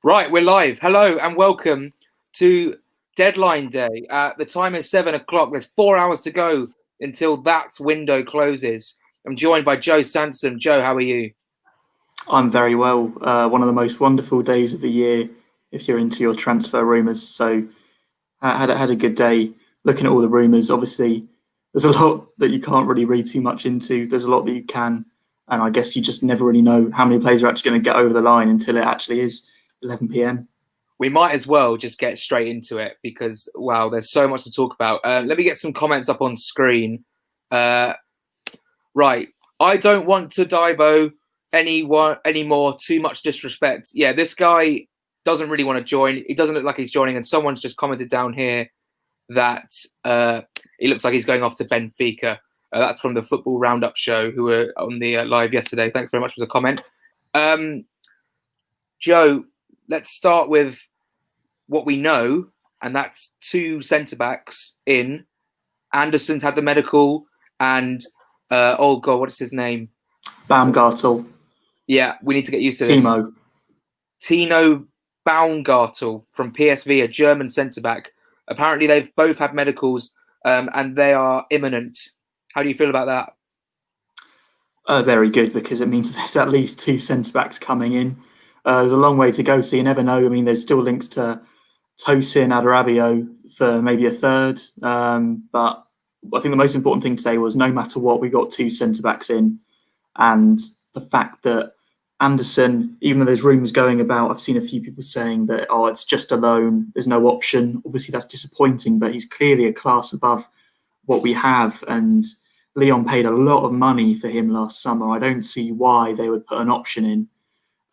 Right, we're live. Hello and welcome to Deadline Day. The time is 7 o'clock. There's 4 hours to go until that window closes. I'm joined by Joe Sansom. Joe, how are you? I'm very well. One of the most wonderful days of the year if you're into your transfer rumours. So I had a good day looking at all the rumours. Obviously, there's a lot that you can't really read too much into. There's a lot that you can. And I guess you just never really know how many players are actually going to get over the line until it actually is 11 p.m. We might as well just get straight into it because, wow, there's so much to talk about. Let me get some comments up on screen. Right. I don't want to Daibo anymore. Too much disrespect. Yeah, this guy doesn't really want to join. He doesn't look like he's joining. And someone's just commented down here that he looks like he's going off to Benfica. That's from the Football Roundup show, who were on the live yesterday. Thanks very much for the comment. Joe, let's start with what we know, and that's two centre-backs in. Anderson's had the medical, and, oh God, what is his name? Baumgartel. Yeah, we need to get used to Timo. this. Tino Baumgartel from PSV, a German centre-back. Apparently, they've both had medicals, and they are imminent. How do you feel about that? Very good, because it means there's at least two centre-backs coming in. There's a long way to go, so you never know. I mean, there's still links to Tosin Adarabio for maybe a third. But I think the most important thing to say was no matter what, we got two centre-backs in. And the fact that Anderson, even though there's rumours going about, I've seen a few people saying that, oh, it's just a loan, there's no option. Obviously, that's disappointing, but he's clearly a class above what we have. And Lyon paid a lot of money for him last summer. I don't see why they would put an option in.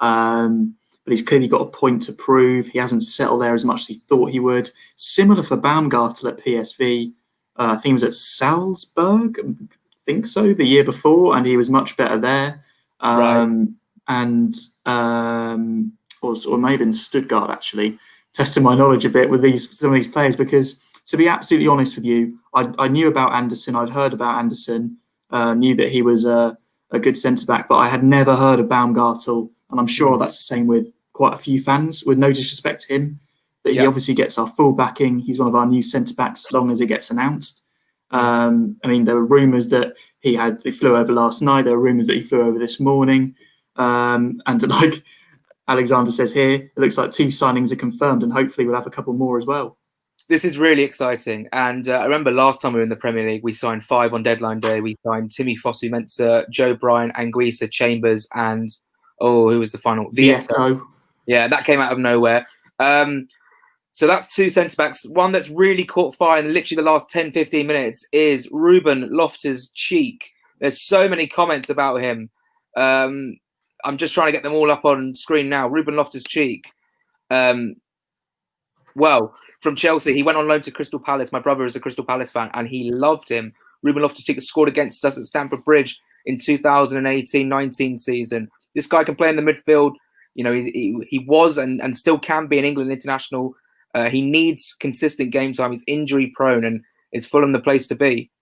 But he's clearly got a point to prove. He hasn't settled there as much as he thought he would. Similar for Baumgartel at PSV. I think he was at Salzburg, I think so, the year before, and he was much better there. right? And or maybe in Stuttgart, actually. Testing my knowledge a bit with some of these players, because to be absolutely honest with you, I knew about Anderson. I'd heard about Anderson, knew that he was a good centre-back, but I had never heard of Baumgartel. And I'm sure that's the same with quite a few fans, with no disrespect to him. But he obviously gets our full backing. He's one of our new centre-backs as long as it gets announced. I mean, there were rumours that he flew over last night. There were rumours that he flew over this morning. And like Alexander says here, it looks like two signings are confirmed, and hopefully we'll have a couple more as well. This is really exciting. And I remember last time we were in the Premier League, we signed 5 on deadline day. We signed Timmy Fosu-Mensah, Joe Bryan, Anguissa, Chambers, and who was the final? Vieto. Yeah, that came out of nowhere. So that's two centre-backs. One that's really caught fire in literally the last 10, 15 minutes is Reuben Loftus-Cheek. There's so many comments about him. I'm just trying to get them all up on screen now. Reuben Loftus-Cheek. Well, from Chelsea, he went on loan to Crystal Palace. My brother is a Crystal Palace fan, and he loved him. Reuben Loftus-Cheek scored against us at Stamford Bridge in 2018-19 season. This guy can play in the midfield. You know, he was and still can be an England international. He needs consistent game time. He's injury prone, and is Fulham the place to be?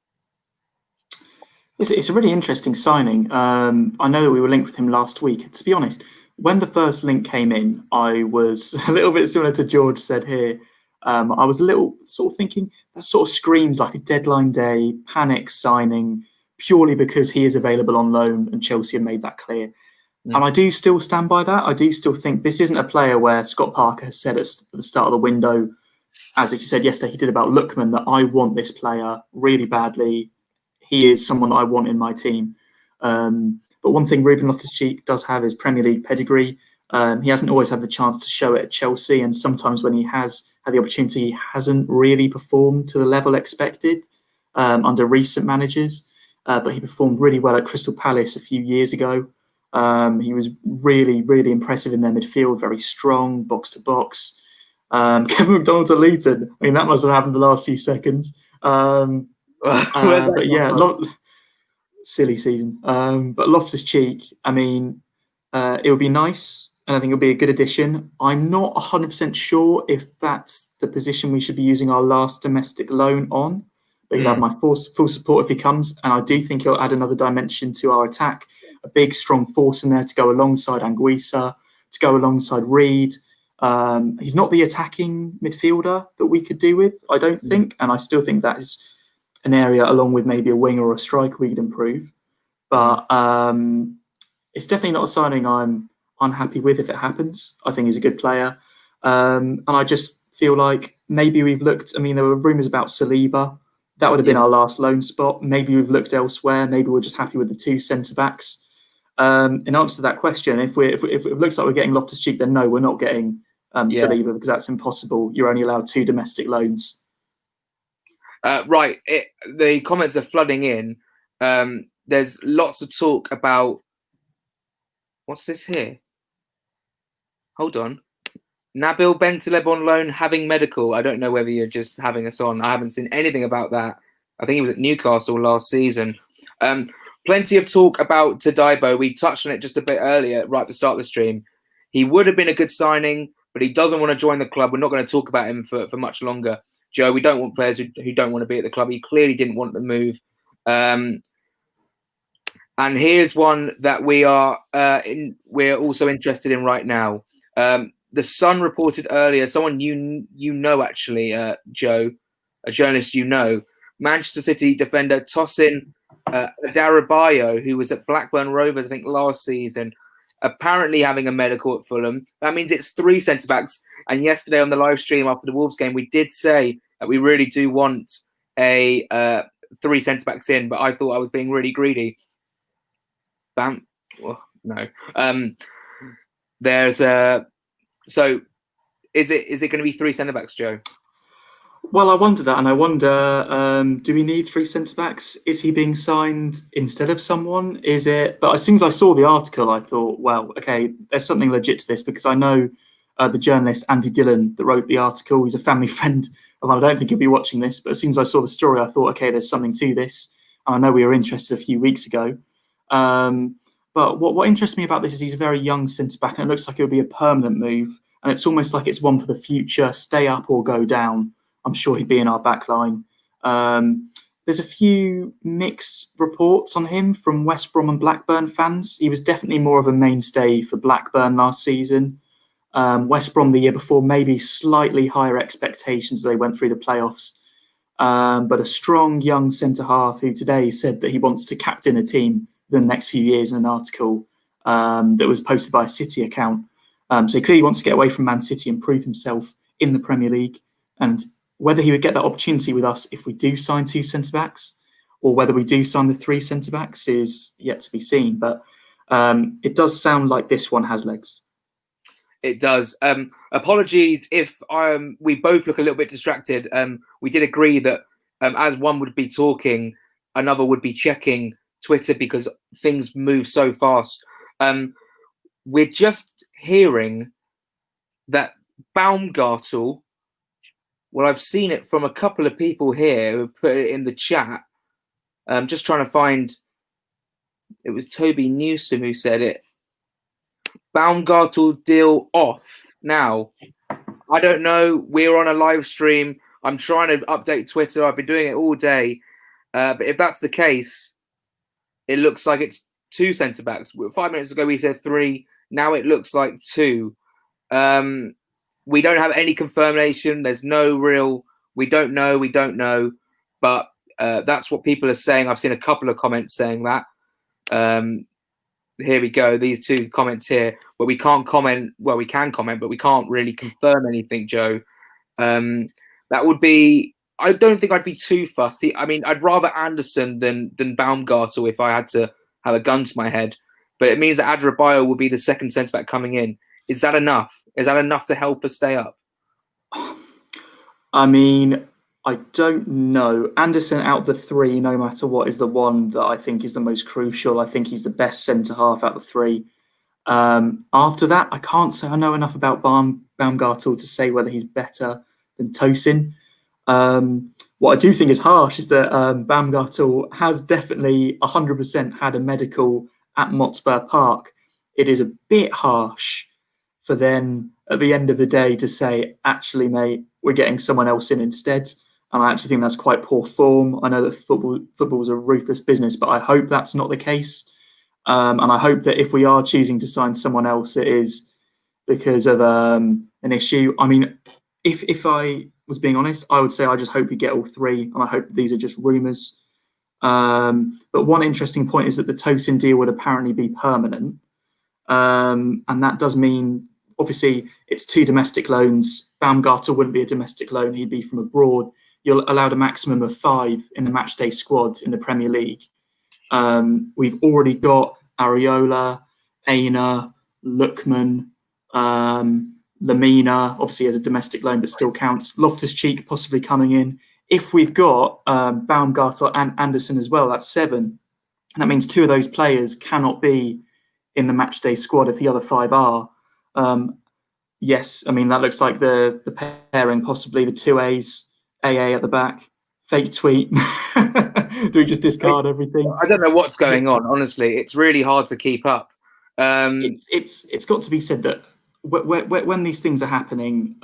It's a really interesting signing. I know that we were linked with him last week. To be honest, when the first link came in, I was a little bit similar to George said here. I was a little sort of thinking that sort of screams like a deadline day panic signing, purely because he is available on loan and Chelsea have made that clear. And I do still stand by that. I do still think this isn't a player where Scott Parker has said at the start of the window, as he said yesterday, he did about Lookman, that I want this player really badly. He is someone that I want in my team. But one thing Reuben Loftus-Cheek does have is Premier League pedigree. He hasn't always had the chance to show it at Chelsea, and sometimes when he has had the opportunity, he hasn't really performed to the level expected under recent managers. But he performed really well at Crystal Palace a few years ago. He was really, really impressive in their midfield, very strong, box to box. Kevin McDonald to Luton. I mean, that must have happened the last few seconds. But yeah, silly season. But Loftus-Cheek, I mean, it would be nice, and I think it'll be a good addition. I'm not 100% sure if that's the position we should be using our last domestic loan on. But he'll have my full support if he comes, and I do think he'll add another dimension to our attack. A big, strong force in there to go alongside Anguissa, to go alongside Reed. He's not the attacking midfielder that we could do with, I don't think, and I still think that is an area, along with maybe a winger or a striker, we could improve. But it's definitely not a signing I'm unhappy with if it happens. I think he's a good player. And I just feel like maybe we've looked, I mean, there were rumours about Saliba. That would have been our last loan spot. Maybe we've looked elsewhere. Maybe we're just happy with the 2 centre-backs. In answer to that question, if it looks like we're getting Loftus-Cheek, then no, we're not getting Saliba, because that's impossible. You're only allowed 2 domestic loans. Right. The comments are flooding in. There's lots of talk about... What's this here? Hold on. Nabil Bentaleb on loan, having medical. I don't know whether you're just having us on. I haven't seen anything about that. I think he was at Newcastle last season. Plenty of talk about Todibo. We touched on it just a bit earlier, right at the start of the stream. He would have been a good signing, but he doesn't want to join the club. We're not going to talk about him for much longer. Joe, we don't want players who don't want to be at the club. He clearly didn't want the move. And here's one that we're also interested in right now. The Sun reported earlier, someone you know actually, Joe, a journalist you know, Manchester City defender Tosin Adarabioyo, who was at Blackburn Rovers, I think, last season, apparently having a medical at Fulham. That means it's 3 centre-backs. And yesterday on the live stream after the Wolves game, we did say that we really do want a 3 centre-backs in, but I thought I was being really greedy. Bam. Well, no. So is it going to be 3 centre-backs, Joe? Well, I wonder that, and I wonder, do we need 3 centre-backs? Is he being signed instead of someone? Is it? But as soon as I saw the article, I thought, well, okay, there's something legit to this, because I know the journalist Andy Dillon that wrote the article. He's a family friend of mine. I don't think he'll be watching this, but as soon as I saw the story, I thought, okay, there's something to this. And I know we were interested a few weeks ago. But what interests me about this is he's a very young centre-back, and it looks like it'll be a permanent move. And it's almost like it's one for the future, stay up or go down. I'm sure he'd be in our back line. There's a few mixed reports on him from West Brom and Blackburn fans. He was definitely more of a mainstay for Blackburn last season. West Brom the year before, maybe slightly higher expectations as they went through the playoffs. But a strong young centre-half who today said that he wants to captain a team in the next few years in an article that was posted by a City account. So he clearly wants to get away from Man City and prove himself in the Premier League. And whether he would get that opportunity with us if we do sign 2 centre-backs, or whether we do sign the 3 centre-backs, is yet to be seen. But it does sound like this one has legs. It does. Apologies if we both look a little bit distracted. We did agree that as one would be talking, another would be checking Twitter because things move so fast. We're just hearing that Baumgartel, well, I've seen it from a couple of people here who put it in the chat. Just trying to find, it was Toby Newsom who said it. Baumgartel deal off. Now, I don't know. We're on a live stream. I'm trying to update Twitter. I've been doing it all day. But if that's the case, it looks like it's 2 centre-backs. 5 minutes ago, we said 3. Now it looks like 2. We don't have any confirmation. There's no real, we don't know. But that's what people are saying. I've seen a couple of comments saying that. Here we go. These 2 comments here, but we can't comment. Well, we can comment, but we can't really confirm anything, Joe. That would be, I don't think I'd be too fussed. I mean, I'd rather Anderson than Baumgartel if I had to have a gun to my head. But it means that Adarabioyo will be the second centre-back coming in. Is that enough? Is that enough to help us stay up? I mean, I don't know. Anderson out of the 3, no matter what, is the one that I think is the most crucial. I think he's the best centre-half out of the 3. After that, I can't say I know enough about Baumgartel to say whether he's better than Tosin. What I do think is harsh is that Baumgartel has definitely 100% had a medical at Motspur Park. It is a bit harsh for then, at the end of the day, to say, actually, mate, we're getting someone else in instead. And I actually think that's quite poor form. I know that football is a ruthless business, but I hope that's not the case. And I hope that if we are choosing to sign someone else, it is because of an issue. I mean, if I was being honest, I would say I just hope we get all three, and I hope that these are just rumours. But one interesting point is that the Tosin deal would apparently be permanent. And that does mean, obviously, it's 2 domestic loans. Baumgartel wouldn't be a domestic loan, he'd be from abroad. You're allowed a maximum of 5 in the matchday squad in the Premier League. We've already got Areola, Aina, Lookman, Lamina, obviously as a domestic loan, but still counts. Loftus-Cheek possibly coming in. If we've got Baumgartel and Anderson as well, that's 7. And that means 2 of those players cannot be in the matchday squad if the other 5 are. Yes, I mean, that looks like the pairing, possibly the 2 A's, AA at the back. Fake tweet. Do we just discard everything? I don't know what's going on, honestly. It's really hard to keep up. It's got to be said that when these things are happening,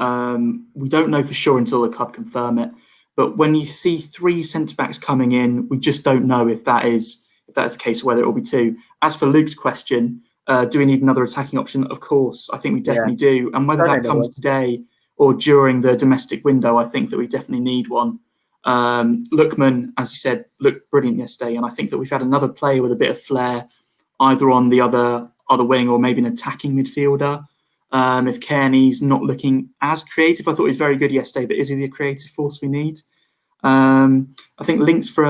we don't know for sure until the club confirm it. But when you see 3 centre-backs coming in, we just don't know if that is the case, or whether it will be 2. As for Luke's question, do we need another attacking option? Of course, I think we definitely do. And whether that comes today or during the domestic window, I think that we definitely need one. Lookman, as you said, looked brilliant yesterday, and I think that we've had another player with a bit of flair, either on the other wing or maybe an attacking midfielder. If Kearney's not looking as creative, I thought he was very good yesterday, but is he the creative force we need? I think links for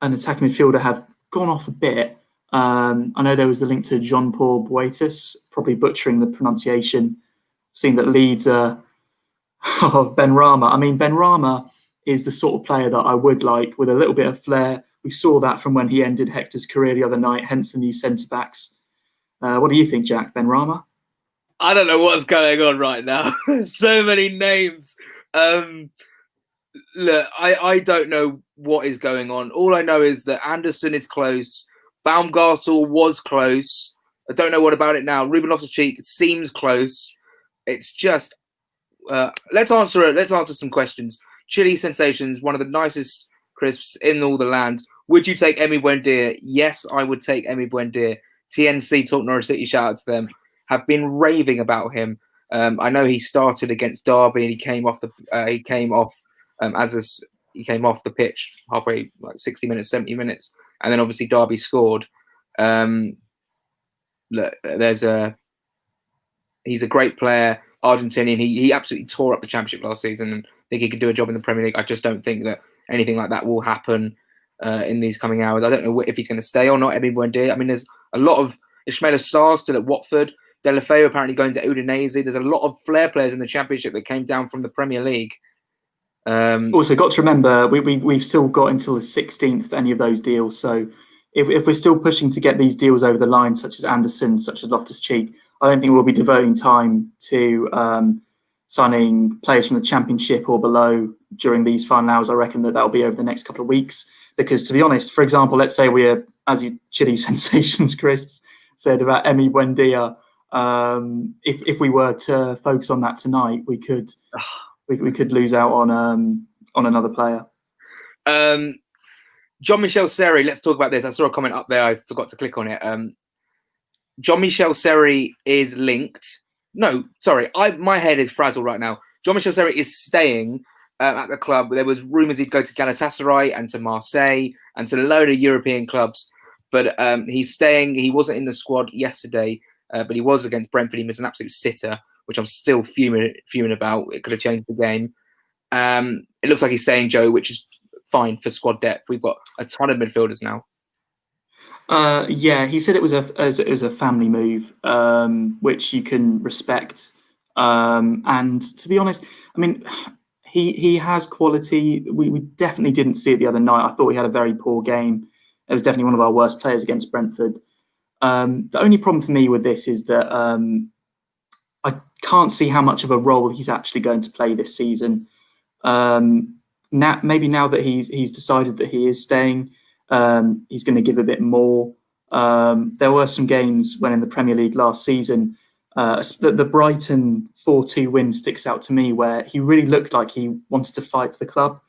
an attacking midfielder have gone off a bit. I know there was the link to Jean-Paul Boetis, probably butchering the pronunciation, seeing that Leeds are Benrahma. I mean, Benrahma is the sort of player that I would like with a little bit of flair. We saw that from when he ended Hector's career the other night, hence the new centre-backs. What do you think, Jack? Benrahma? I don't know what's going on right now. So many names. Look, I don't know what is going on. All I know is that Anderson is close. Baumgartel was close. I don't know what about it now. Reuben Loftus-Cheek seems close. It's just let's answer some questions. Chili Sensations, one of the nicest crisps in all the land. Would you take Emi Buendia? Yes, I would take Emi Buendia. TNC, Talk Norwich City, shout out to them, have been raving about him. I know he started against Derby and he came off the pitch halfway, like 60 minutes, 70 minutes, and then obviously Derby scored. Look, he's a great player, Argentinian. He absolutely tore up the Championship last season, and I think he could do a job in the Premier League. I just don't think that anything like that will happen in these coming hours. I don't know if he's going to stay or not. Emi Buendia. I mean, there's a lot of Ismaila Sarr still at Watford. Deulofeu apparently going to Udinese. There's a lot of flair players in the Championship that came down from the Premier League. Also, got to remember we've still got until the 16th any of those deals. So if we're still pushing to get these deals over the line, such as Anderson, such as Loftus-Cheek, I don't think we'll be devoting time to signing players from the Championship or below during these final hours. I reckon that will be over the next couple of weeks. Because to be honest, for example, let's say we're, as you Chili Sensations Crisps said about Emi Buendia, if we were to focus on that tonight, we could lose out on another player. Jean-Michel Seri, let's talk about this. I saw a comment up there. I forgot to click on it. Jean-Michel Seri is linked. No, sorry. My head is frazzled right now. Jean-Michel Seri is staying at the club. There was rumours he'd go to Galatasaray and to Marseille and to a load of European clubs. But he's staying. He wasn't in the squad yesterday, but he was against Brentford. He missed an absolute sitter, which I'm still fuming about. It could have changed the game. It looks like he's staying, Joe, which is fine for squad depth. We've got a ton of midfielders now. Yeah, he said it was a family move, which you can respect. And to be honest, I mean, he has quality. We definitely didn't see it the other night. I thought he had a very poor game. It was definitely one of our worst players against Brentford. The only problem for me with this is that I can't see how much of a role he's actually going to play this season. Maybe now that he's decided that he is staying, he's going to give a bit more. There were some games when in the Premier League last season, the Brighton 4-2 win sticks out to me, where he really looked like he wanted to fight for the club.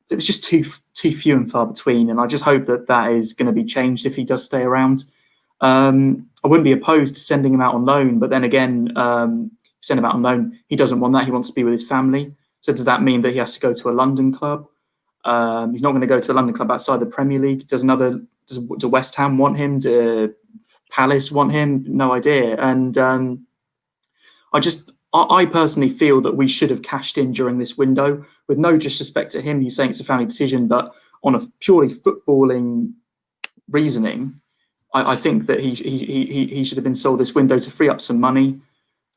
It was just too few and far between, and I just hope that is going to be changed if he does stay around. I wouldn't be opposed to sending him out on loan, but then again, send him out on loan, he doesn't want that. He wants to be with his family. So does that mean that he has to go to a London club? He's not going to go to a London club outside the Premier League. Do West Ham want him? Do Palace want him? No idea. And I personally feel that we should have cashed in during this window. With no disrespect to him, he's saying it's a family decision, but on a purely footballing reasoning, I think that he should have been sold this window to free up some money.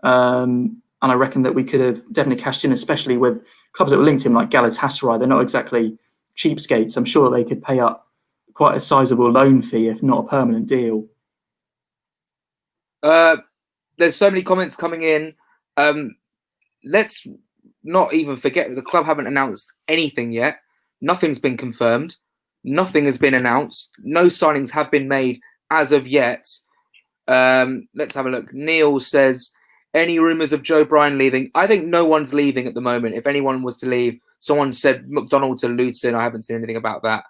And I reckon that we could have definitely cashed in, especially with clubs that were linked to him, like Galatasaray. They're not exactly cheapskates. I'm sure they could pay up quite a sizable loan fee, if not a permanent deal. There's so many comments coming in. Let's not even forget that the club haven't announced anything yet. Nothing's been confirmed. Nothing has been announced. No signings have been made as of yet. Let's have a look. Neil says, any rumours of Joe Bryan leaving? I think no one's leaving at the moment. If anyone was to leave, someone said McDonald to Luton. I haven't seen anything about that.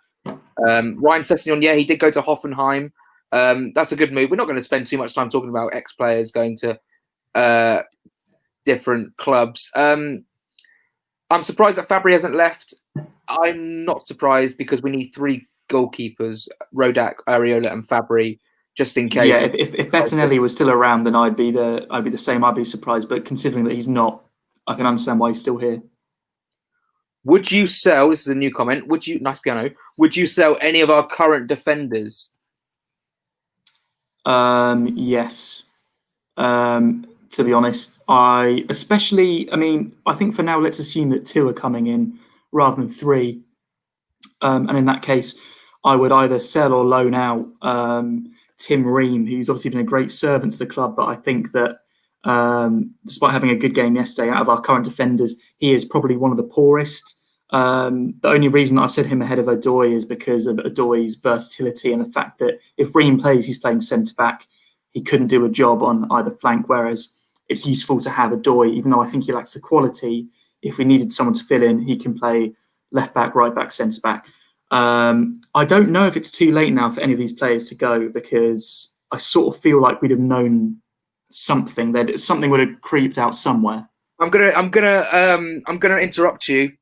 Ryan Sessegnon, yeah, he did go to Hoffenheim. That's a good move. We're not going to spend too much time talking about ex-players going to different clubs. I'm surprised that Fabry hasn't left. I'm not surprised because we need 3 goalkeepers, Rodak, Areola and Fabry, just in case. Yeah, if Bettinelli was still around, then I'd be the same. I'd be surprised, but considering that he's not, I can understand why he's still here. Would you sell, this is a new comment, nice piano, would you sell any of our current defenders? Yes. To be honest, I think for now, let's assume that 2 are coming in rather than 3. And in that case, I would either sell or loan out Tim Reim, who's obviously been a great servant to the club. But I think that despite having a good game yesterday, out of our current defenders, he is probably one of the poorest. The only reason I've said him ahead of Odoi is because of Odoi's versatility and the fact that if Reim plays, he's playing centre-back. He couldn't do a job on either flank, whereas it's useful to have Odoi, even though I think he lacks the quality. If we needed someone to fill in, he can play left-back, right-back, centre-back. I don't know if it's too late now for any of these players to go, because I sort of feel like we'd have known something, that something would have creeped out somewhere. I'm gonna interrupt you.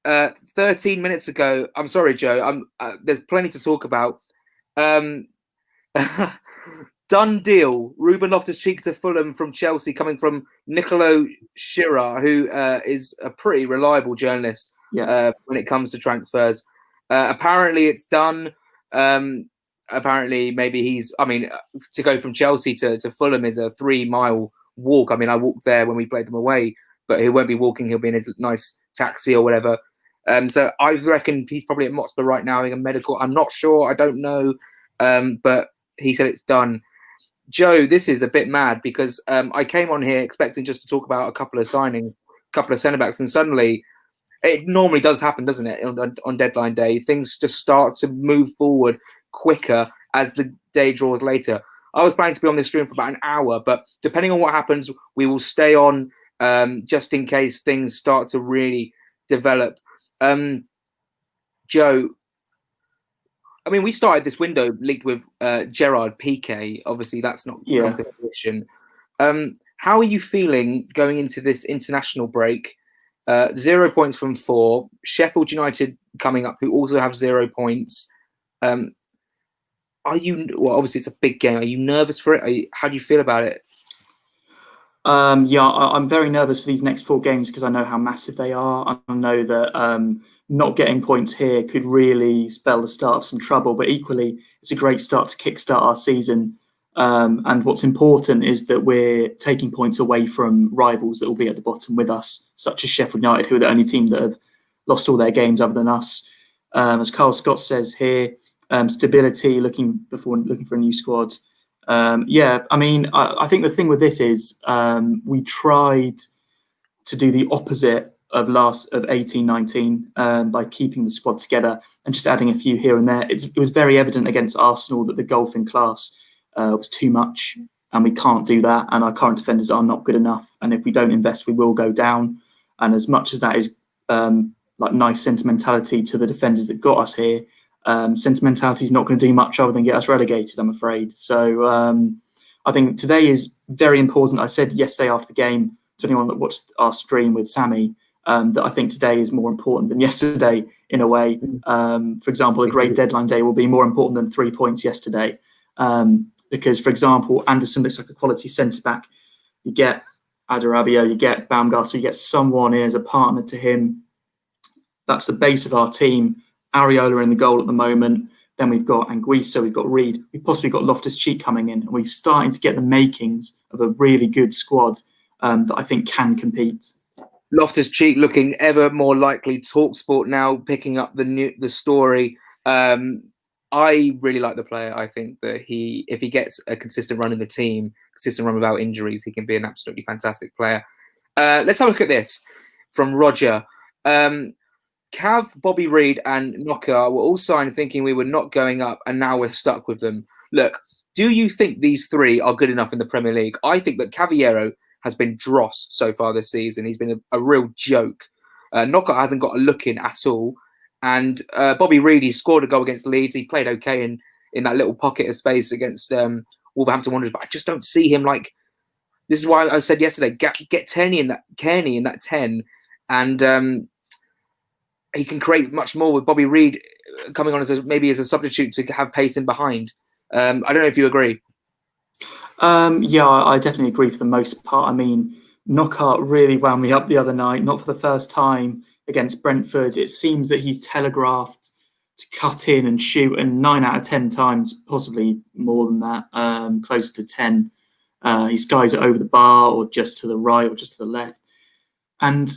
13 minutes ago, I'm sorry, Joe. There's plenty to talk about. Done deal. Reuben Loftus-Cheek to Fulham from Chelsea, coming from Nicolo Schirra, who is a pretty reliable journalist when it comes to transfers. Apparently, it's done. Apparently, maybe to go from Chelsea to Fulham is a 3-mile walk. I mean, I walked there when we played them away, but he won't be walking. He'll be in his nice taxi or whatever. So I reckon he's probably at Motspur right now having a medical. I'm not sure. I don't know. But he said it's done. Joe, this is a bit mad because I came on here expecting just to talk about a couple of signings, a couple of centre-backs, and suddenly it normally does happen, doesn't it? On deadline day, things just start to move forward quicker as the day draws later. I was planning to be on this stream for about an hour, but depending on what happens, we will stay on just in case things start to really develop. Joe, I mean, we started this window linked with Gerard Piqué. Obviously, that's not competition. How are you feeling going into this international break? 0 points from 4. Sheffield United coming up, who also have 0 points. Are you? Well, obviously, it's a big game. Are you nervous for it? How do you feel about it? I'm very nervous for these next 4 games because I know how massive they are. I know that not getting points here could really spell the start of some trouble, but equally, it's a great start to kickstart our season. And what's important is that we're taking points away from rivals that will be at the bottom with us, such as Sheffield United, who are the only team that have lost all their games other than us. As Carl Scott says here, stability, looking for a new squad. I think the thing with this is we tried to do the opposite of 18-19 by keeping the squad together and just adding a few here and there. It was very evident against Arsenal that the gulf in class was too much, and we can't do that, and our current defenders are not good enough, and if we don't invest, we will go down. And as much as that is nice sentimentality to the defenders that got us here, Sentimentality is not going to do much other than get us relegated, I'm afraid. So I think today is very important. I said yesterday after the game to anyone that watched our stream with Sammy that I think today is more important than yesterday in a way. For example, a great deadline day will be more important than 3 points yesterday. Because, for example, Anderson looks like a quality centre-back. You get Adarabio, you get Baumgartel, you get someone in as a partner to him. That's the base of our team. Areola in the goal at the moment. Then we've got Anguissa, we've got Reed. We've possibly got Loftus-Cheek coming in. And we're starting to get the makings of a really good squad that I think can compete. Loftus-Cheek looking ever more likely. TalkSport now picking up the story. I really like the player. I think that if he gets a consistent run in the team, consistent run without injuries, he can be an absolutely fantastic player. Let's have a look at this from Roger. Cav, Bobby Reed and Knockout were all signed thinking we were not going up, and now we're stuck with them. Look, do you think these three are good enough in the Premier League? I think that Cavallero has been dross so far this season. He's been a real joke. Knockout hasn't got a look in at all. And Bobby Reed, he scored a goal against Leeds. He played okay in that little pocket of space against Wolverhampton Wanderers, but I just don't see him like. This is why I said yesterday, get Kearney in that 10, and he can create much more with Bobby Reed coming on maybe as a substitute to have pace in behind. I don't know if you agree. Yeah, I definitely agree for the most part. I mean, Knockout really wound me up the other night, not for the first time against Brentford. It seems that he's telegraphed to cut in and shoot, and 9 out of 10 times, possibly more than that, close to 10, he skies it over the bar or just to the right or just to the left. And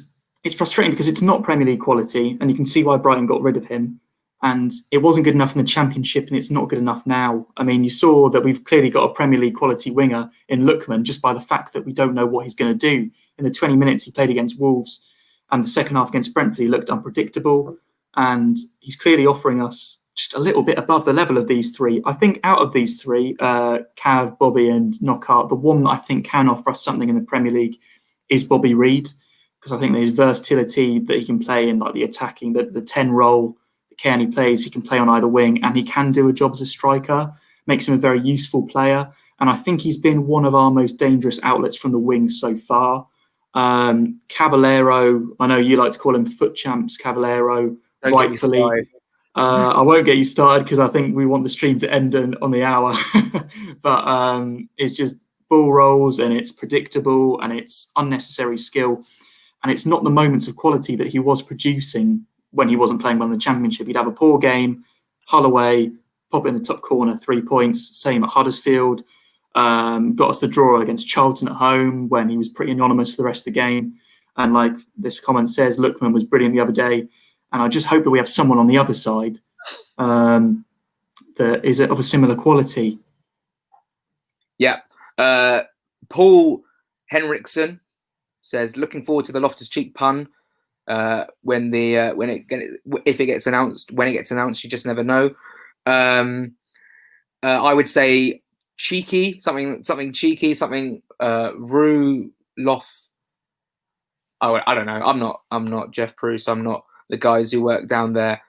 it's frustrating because it's not Premier League quality, and you can see why Brighton got rid of him. And it wasn't good enough in the Championship, and it's not good enough now. I mean, you saw that we've clearly got a Premier League quality winger in Lookman just by the fact that we don't know what he's going to do. In the 20 minutes he played against Wolves and the second half against Brentford, he looked unpredictable. And he's clearly offering us just a little bit above the level of these three. I think out of these three, Cav, Bobby and Knockout, the one that I think can offer us something in the Premier League is Bobby Reed, because I think there's versatility that he can play in, like the attacking, the 10 role. Kearney plays, he can play on either wing, and he can do a job as a striker. Makes him a very useful player, and I think he's been one of our most dangerous outlets from the wings so far. Cavallero, I know you like to call him foot champs Cavallero, rightfully. I won't get you started because I think we want the stream to end on the hour. But it's just ball rolls, and it's predictable, and it's unnecessary skill, and it's not the moments of quality that he was producing when he wasn't playing well in the Championship. He'd have a poor game, Hull away, pop it in the top corner, 3 points. Same at Huddersfield. Got us the draw against Charlton at home when he was pretty anonymous for the rest of the game. And like this comment says, Lookman was brilliant the other day. And I just hope that we have someone on the other side that is of a similar quality. Yeah. Paul Henriksen says, looking forward to the Loftus-Cheek pun. When it gets announced, you just never know. I would say cheeky, something cheeky, something Rue Lof. Oh, I don't know. I'm not Jeff Bruce. I'm not the guys who work down there.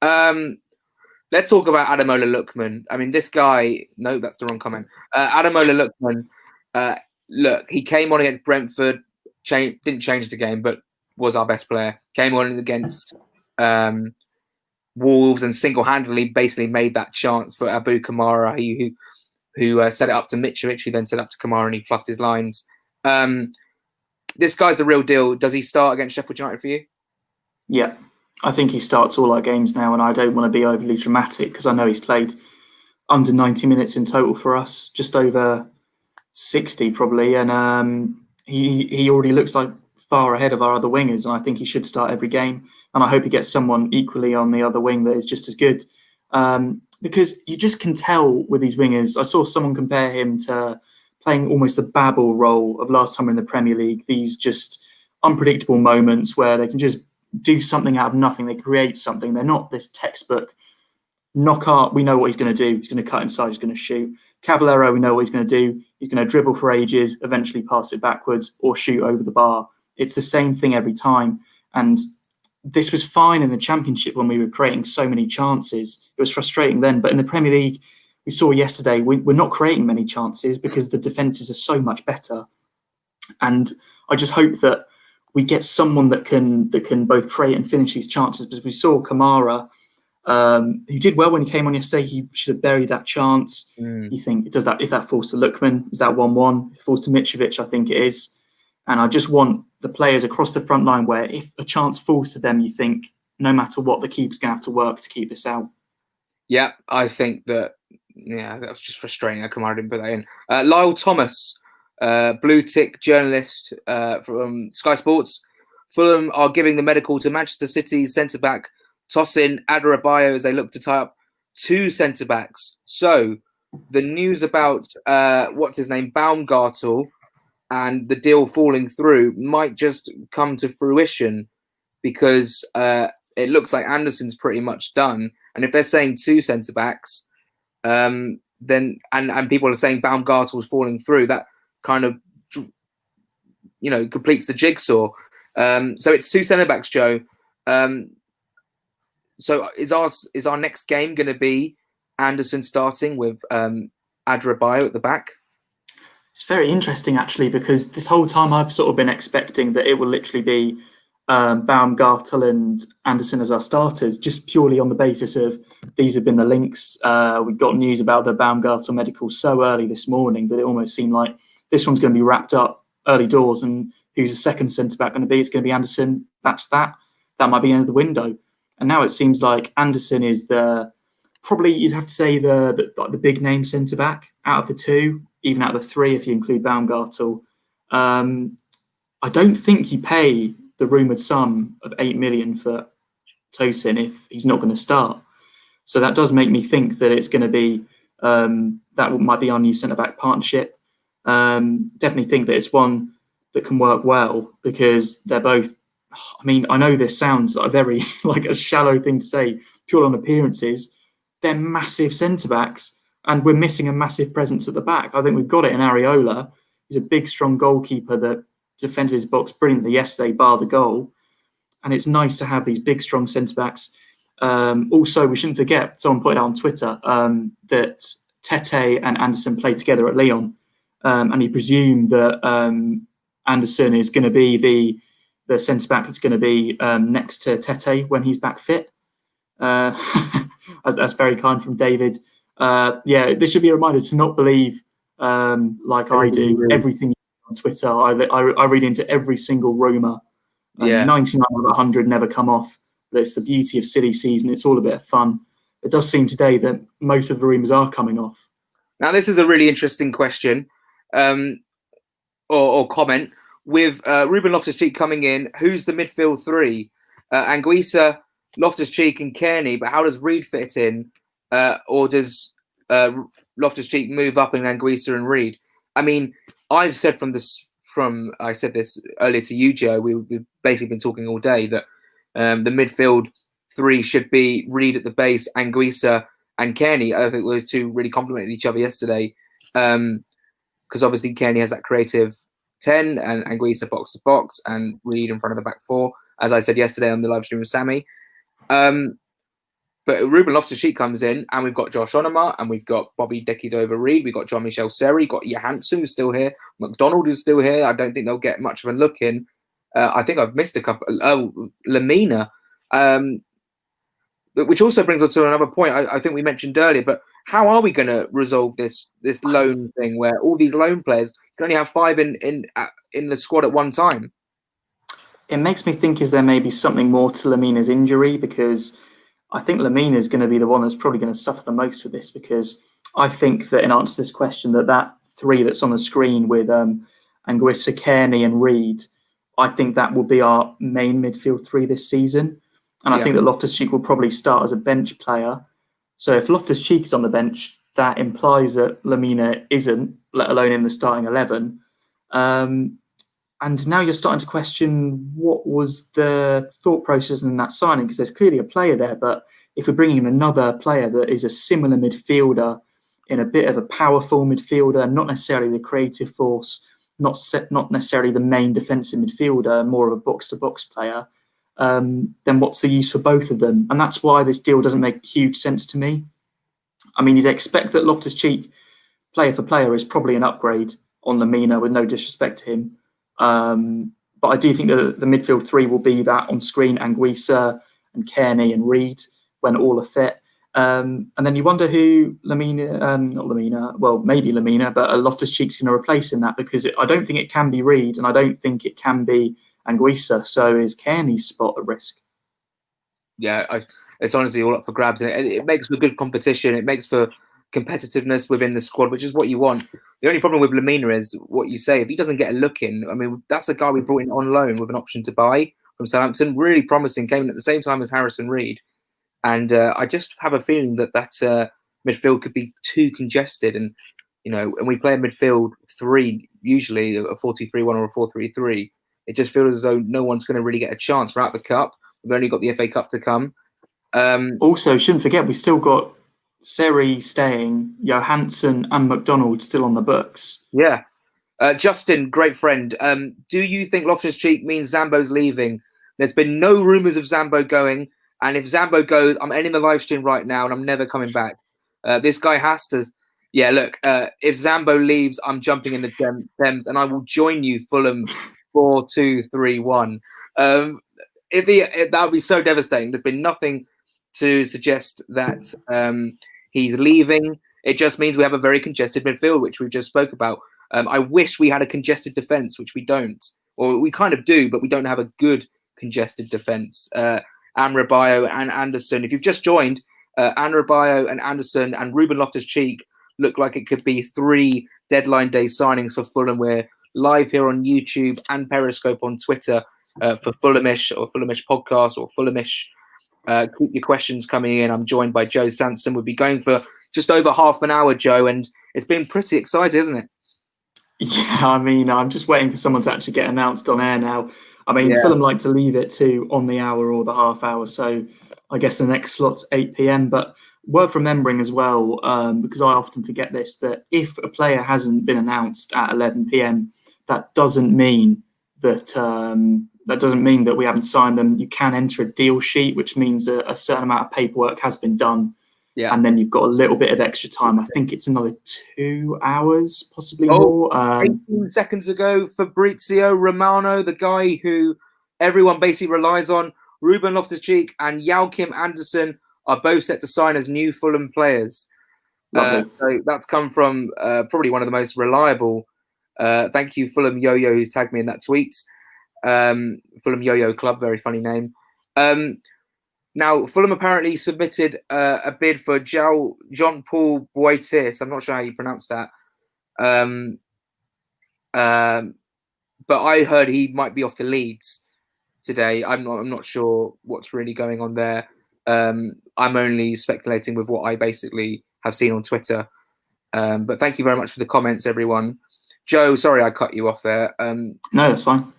Let's talk about Ademola Lookman. I mean, this guy. No, that's the wrong comment. Ademola Lookman. Look, he came on against Brentford. Didn't change the game, but was our best player. Came on against Wolves and single-handedly basically made that chance for Abu Kamara, who set it up to Mitrovic, who then set it up to Kamara, and he fluffed his lines. This guy's the real deal. Does he start against Sheffield United for you? Yeah, I think he starts all our games now, and I don't want to be overly dramatic because I know he's played under 90 minutes in total for us, just over 60 probably, and he already looks like far ahead of our other wingers, and I think he should start every game. And I hope he gets someone equally on the other wing that is just as good, because you just can tell with these wingers. I saw someone compare him to playing almost the Babel role of last time in the Premier League. These just unpredictable moments where they can just do something out of nothing. They create something. They're not this textbook Knockout. We know what he's going to do. He's going to cut inside. He's going to shoot. Cavallero, we know what he's going to do. He's going to dribble for ages, eventually pass it backwards or shoot over the bar. It's the same thing every time. And this was fine in the Championship when we were creating so many chances. It was frustrating then, but in the Premier League, we saw yesterday we're not creating many chances because the defences are so much better. And I just hope that we get someone that can both create and finish these chances, because we saw Kamara, who did well when he came on yesterday. He should have buried that chance. You think, does that, if that falls to Lookman, is that 1-1? If it falls to Mitrovic, I think it is. And I just want the players across the front line where if a chance falls to them, you think no matter what, the keeper's going to have to work to keep this out. Yeah, I think that, that was just frustrating. Kamara didn't put that in. Lyle Thomas, blue tick journalist from Sky Sports. Fulham are giving the medical to Manchester City's centre-back Tosin Adarabioyo as they look to tie up 2 centre-backs. So the news about what's his name, Baumgartel, and the deal falling through might just come to fruition, because it looks like Anderson's pretty much done. And if they're saying 2 centre-backs, then and people are saying Baumgartel's falling through, that kind of completes the jigsaw. So it's 2 centre-backs, Joe. So is our next game going to be Anderson starting with Adarabioyo at the back? It's very interesting, actually, because this whole time I've sort of been expecting that it will literally be Baumgartel and Anderson as our starters, just purely on the basis of these have been the links. We got news about the Baumgartel medical so early this morning that it almost seemed like this one's going to be wrapped up early doors, and who's the second centre-back going to be? It's going to be Anderson. That's that. That might be the end of the window. And now it seems like Anderson is probably, you'd have to say, the big name centre-back out of the 2, even out of the 3 if you include Baumgartel. I don't think you pay the rumoured sum of 8 million for Tosin if he's not going to start. So that does make me think that it's going to be, that might be our new centre-back partnership. Definitely think that it's one that can work well, because they're both, I mean, I know this sounds like a very like a shallow thing to say, purely on appearances. They're massive centre-backs, and we're missing a massive presence at the back. I think we've got it in Areola. He's a big, strong goalkeeper that defended his box brilliantly yesterday, bar the goal. And it's nice to have these big, strong centre-backs. Also, we shouldn't forget, someone put it out on Twitter, that Tete and Anderson played together at Lyon. And you presume that Anderson is going to be the centre-back that's going to be next to Tete when he's back fit. That's very kind from David. This should be a reminder to not believe, like I do, everything on Twitter. I read into every single rumour. 99 out of 100 never come off. But it's the beauty of silly season. It's all a bit of fun. It does seem today that most of the rumours are coming off. Now, this is a really interesting question or comment. With Reuben Loftus-Cheek coming in, who's the midfield 3? Anguissa, Loftus-Cheek and Kearney, but how does Reed fit in? Or does Loftus-Cheek move up in Anguissa and Reed? I mean, I've said I said this earlier to you, Joe, we've basically been talking all day that the midfield 3 should be Reed at the base, Anguissa and Kearney. I think those 2 really complemented each other yesterday, because obviously Kearney has that creative 10 and Anguissa box to box, and Reed in front of the back 4, as I said yesterday on the live stream with Sammy. But Reuben Loftus-Cheek comes in, and we've got Josh Onoma, and we've got Bobby Dekidova-Reid, we've got Jean-Michel Seri, got Johansson, who's still here, McDonald is still here. I don't think they'll get much of a look in. I think I've missed a couple. Lamina, which also brings us to another point I think we mentioned earlier. But how are we going to resolve this loan thing, where all these loan players can only have 5 in the squad at one time? It makes me think, is there maybe something more to Lamina's injury? Because I think Lamina is going to be the one that's probably going to suffer the most with this, because I think that in answer to this question, that 3 that's on the screen with Anguissa, Kearney and Reed, I think that will be our main midfield 3 this season. And I think that Loftus-Cheek will probably start as a bench player. So if Loftus-Cheek is on the bench, that implies that Lamina isn't, let alone in the starting 11. And now you're starting to question what was the thought process in that signing, because there's clearly a player there. But if we're bringing in another player that is a similar midfielder, in a bit of a powerful midfielder, not necessarily the creative force, not necessarily the main defensive midfielder, more of a box-to-box player, then what's the use for both of them? And that's why this deal doesn't make huge sense to me. I mean, you'd expect that Loftus-Cheek, player for player, is probably an upgrade on Lemina, with no disrespect to him. But I do think that the midfield three will be that on screen: Anguissa and Kearney and Reed when all are fit. And then you wonder who maybe Lemina, but Loftus-Cheek's going to replace in that, because I don't think it can be Reed, and I don't think it can be Anguissa. So is Kearney's spot at risk? Yeah, it's honestly all up for grabs, and it makes for good competition. It makes for competitiveness within the squad, which is what you want. The only problem with Lemina is what you say. If he doesn't get a look in, I mean, that's a guy we brought in on loan with an option to buy from Southampton. Really promising, came in at the same time as Harrison Reed. And I just have a feeling that midfield could be too congested. And, and we play a midfield three, usually a 4-2-3-1 or a 4-3-3. It just feels as though no one's going to really get a chance throughout the Cup. We've only got the FA Cup to come. Also, shouldn't forget, we've still got Seri staying, Johansson and McDonald still on the books. Yeah. Justin, great friend. Do you think Loftus-Cheek means Zambo's leaving? There's been no rumours of Zambo going. And if Zambo goes, I'm ending the live stream right now and I'm never coming back. This guy has to. Yeah, look, if Zambo leaves, I'm jumping in the Thames and I will join you, Fulham 4-2-3-1. That would be so devastating. There's been nothing to suggest that he's leaving. It just means we have a very congested midfield, which we just spoke about. I wish we had a congested defence, which we don't. Or we kind of do, but we don't have a good congested defence. Amrabayo and Anderson. If you've just joined, Amrabayo and Anderson and Reuben Loftus-Cheek look like it could be 3 deadline day signings for Fulham. We're live here on YouTube and Periscope on Twitter for Fulhamish or Fulhamish podcast or Fulhamish. Keep your questions coming in. I'm joined by Joe Sanson. We'll be going for just over half an hour, Joe, and it's been pretty exciting, isn't it? Yeah, I mean, I'm just waiting for someone to actually get announced on air now. I mean, Fulham like to leave it to on the hour or the half hour, so I guess the next slot's 8 p.m. But worth remembering as well, because I often forget this, that if a player hasn't been announced at 11 p.m, that doesn't mean that we haven't signed them. You can enter a deal sheet, which means a certain amount of paperwork has been done. Yeah. And then you've got a little bit of extra time. I think it's another 2 hours, possibly more. 18 seconds ago, Fabrizio Romano, the guy who everyone basically relies on, Reuben Loftus-Cheek and Joachim Anderson are both set to sign as new Fulham players. So that's come from probably one of the most reliable. Thank you, Fulham Yo-Yo, who's tagged me in that tweet. Fulham Yo-Yo Club, very funny name. Now, Fulham apparently submitted a bid for Jean-Paul Boitis. I'm not sure how you pronounce that. But I heard he might be off to Leeds today. I'm not sure what's really going on there. I'm only speculating with what I basically have seen on Twitter. But thank you very much for the comments, everyone. Joe, sorry I cut you off there. No, that's fine.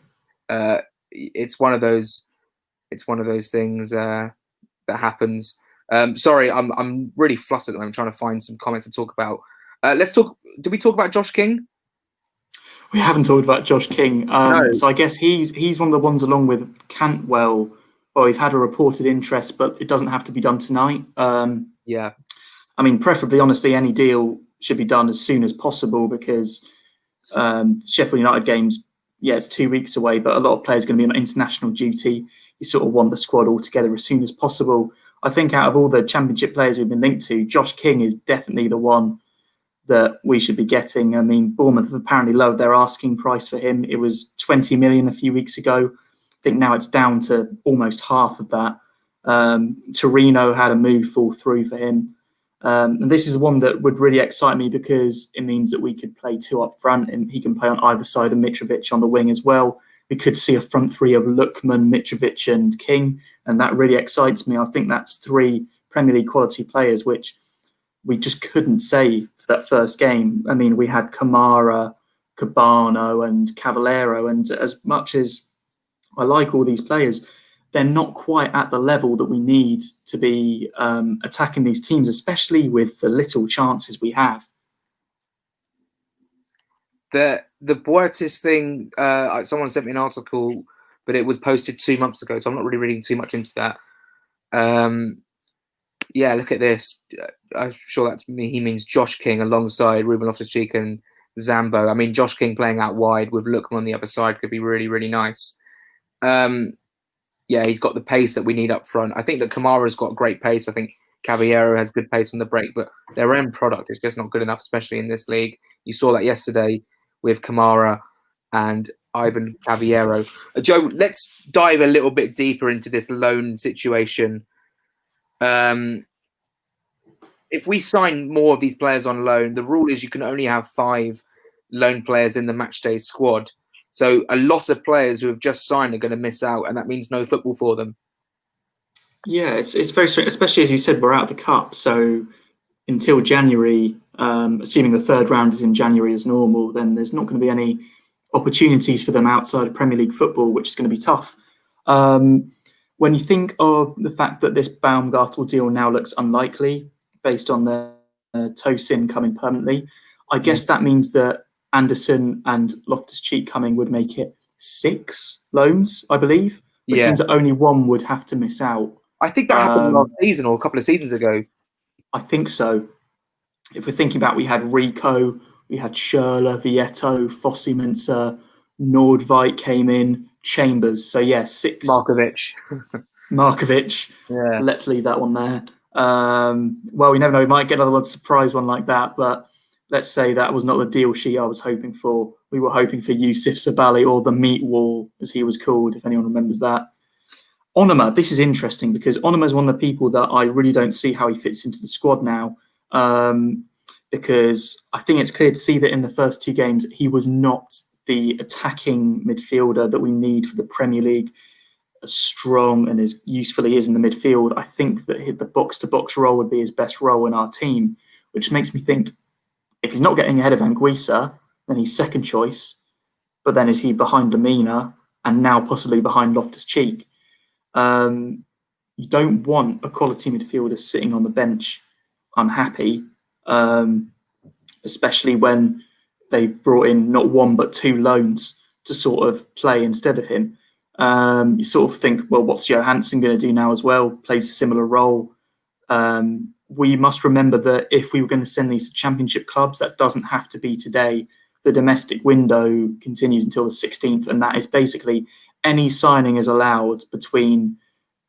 It's one of those things that happens. Sorry, I'm really flustered at the moment trying to find some comments to talk about. Let's talk. Did we talk about Josh King? We haven't talked about Josh King. No. So I guess he's one of the ones, along with Cantwell. Well, we've had a reported interest, but it doesn't have to be done tonight. Yeah. I mean, preferably, honestly, any deal should be done as soon as possible, because Sheffield United games, it's 2 weeks away, but a lot of players are going to be on international duty. You sort of want the squad all together as soon as possible. I think out of all the Championship players we've been linked to, Josh King is definitely the one that we should be getting. I mean, Bournemouth have apparently lowered their asking price for him. It was 20 million a few weeks ago. I think now it's down to almost half of that. Torino had a move fall through for him. And this is one that would really excite me, because it means that we could play 2 up front and he can play on either side of Mitrovic on the wing as well. We could see a front 3 of Lookman, Mitrovic and King, and that really excites me. I think that's 3 Premier League quality players, which we just couldn't say for that first game. I mean, we had Kamara, Cabano and Cavallero, and as much as I like all these players, they're not quite at the level that we need to be attacking these teams, especially with the little chances we have. The Boitis thing, someone sent me an article but it was posted 2 months ago, so I'm not really reading too much into that. Yeah, look at this. I'm sure that's me. He means Josh King alongside Reuben Loftus-Cheek and Zambo. I mean, Josh King playing out wide with Lookman on the other side could be really, really nice. Yeah, he's got the pace that we need up front. I think that Kamara's got great pace. I think Caballero has good pace on the break, but their end product is just not good enough, especially in this league. You saw that yesterday with Kamara and Ivan Caballero. Joe, let's dive a little bit deeper into this loan situation. If we sign more of these players on loan, the rule is you can only have 5 loan players in the matchday squad. So a lot of players who have just signed are going to miss out, and that means no football for them. Yeah, it's very strange, especially as you said, we're out of the cup. So until January, assuming the third round is in January as normal, then there's not going to be any opportunities for them outside of Premier League football, which is going to be tough. When you think of the fact that this Baumgartel deal now looks unlikely based on the Tosin coming permanently, I guess that means that Anderson and Loftus-Cheek coming would make it 6 loans, I believe, which means that only one would have to miss out. I think that happened last season or a couple of seasons ago. I think so. If we're thinking about, we had Rico, we had Schürrle, Vietto, Fossey-Mensah, Nordveit came in, Chambers. So yeah, 6. Markovic. Yeah. Let's leave that one there. Well, we never know. We might get another one, surprise one like that. But let's say that was not the deal sheet I was hoping for. We were hoping for Yusuf Sabali, or the meat wall, as he was called, if anyone remembers that. Onuma, this is interesting because Onuma is one of the people that I really don't see how he fits into the squad now. Because I think it's clear to see that in the first 2 games, he was not the attacking midfielder that we need for the Premier League. As strong and as useful he is in the midfield, I think that the box-to-box role would be his best role in our team, which makes me think if he's not getting ahead of Anguissa, then he's second choice. But then is he behind Lamina and now possibly behind Loftus-Cheek? You don't want a quality midfielder sitting on the bench unhappy, especially when they've brought in not 1 but 2 loans to sort of play instead of him. You sort of think, well, what's Johansson going to do now as well? Plays a similar role. We must remember that if we were going to send these to championship clubs, that doesn't have to be today. The domestic window continues until the 16th, and that is basically any signing is allowed between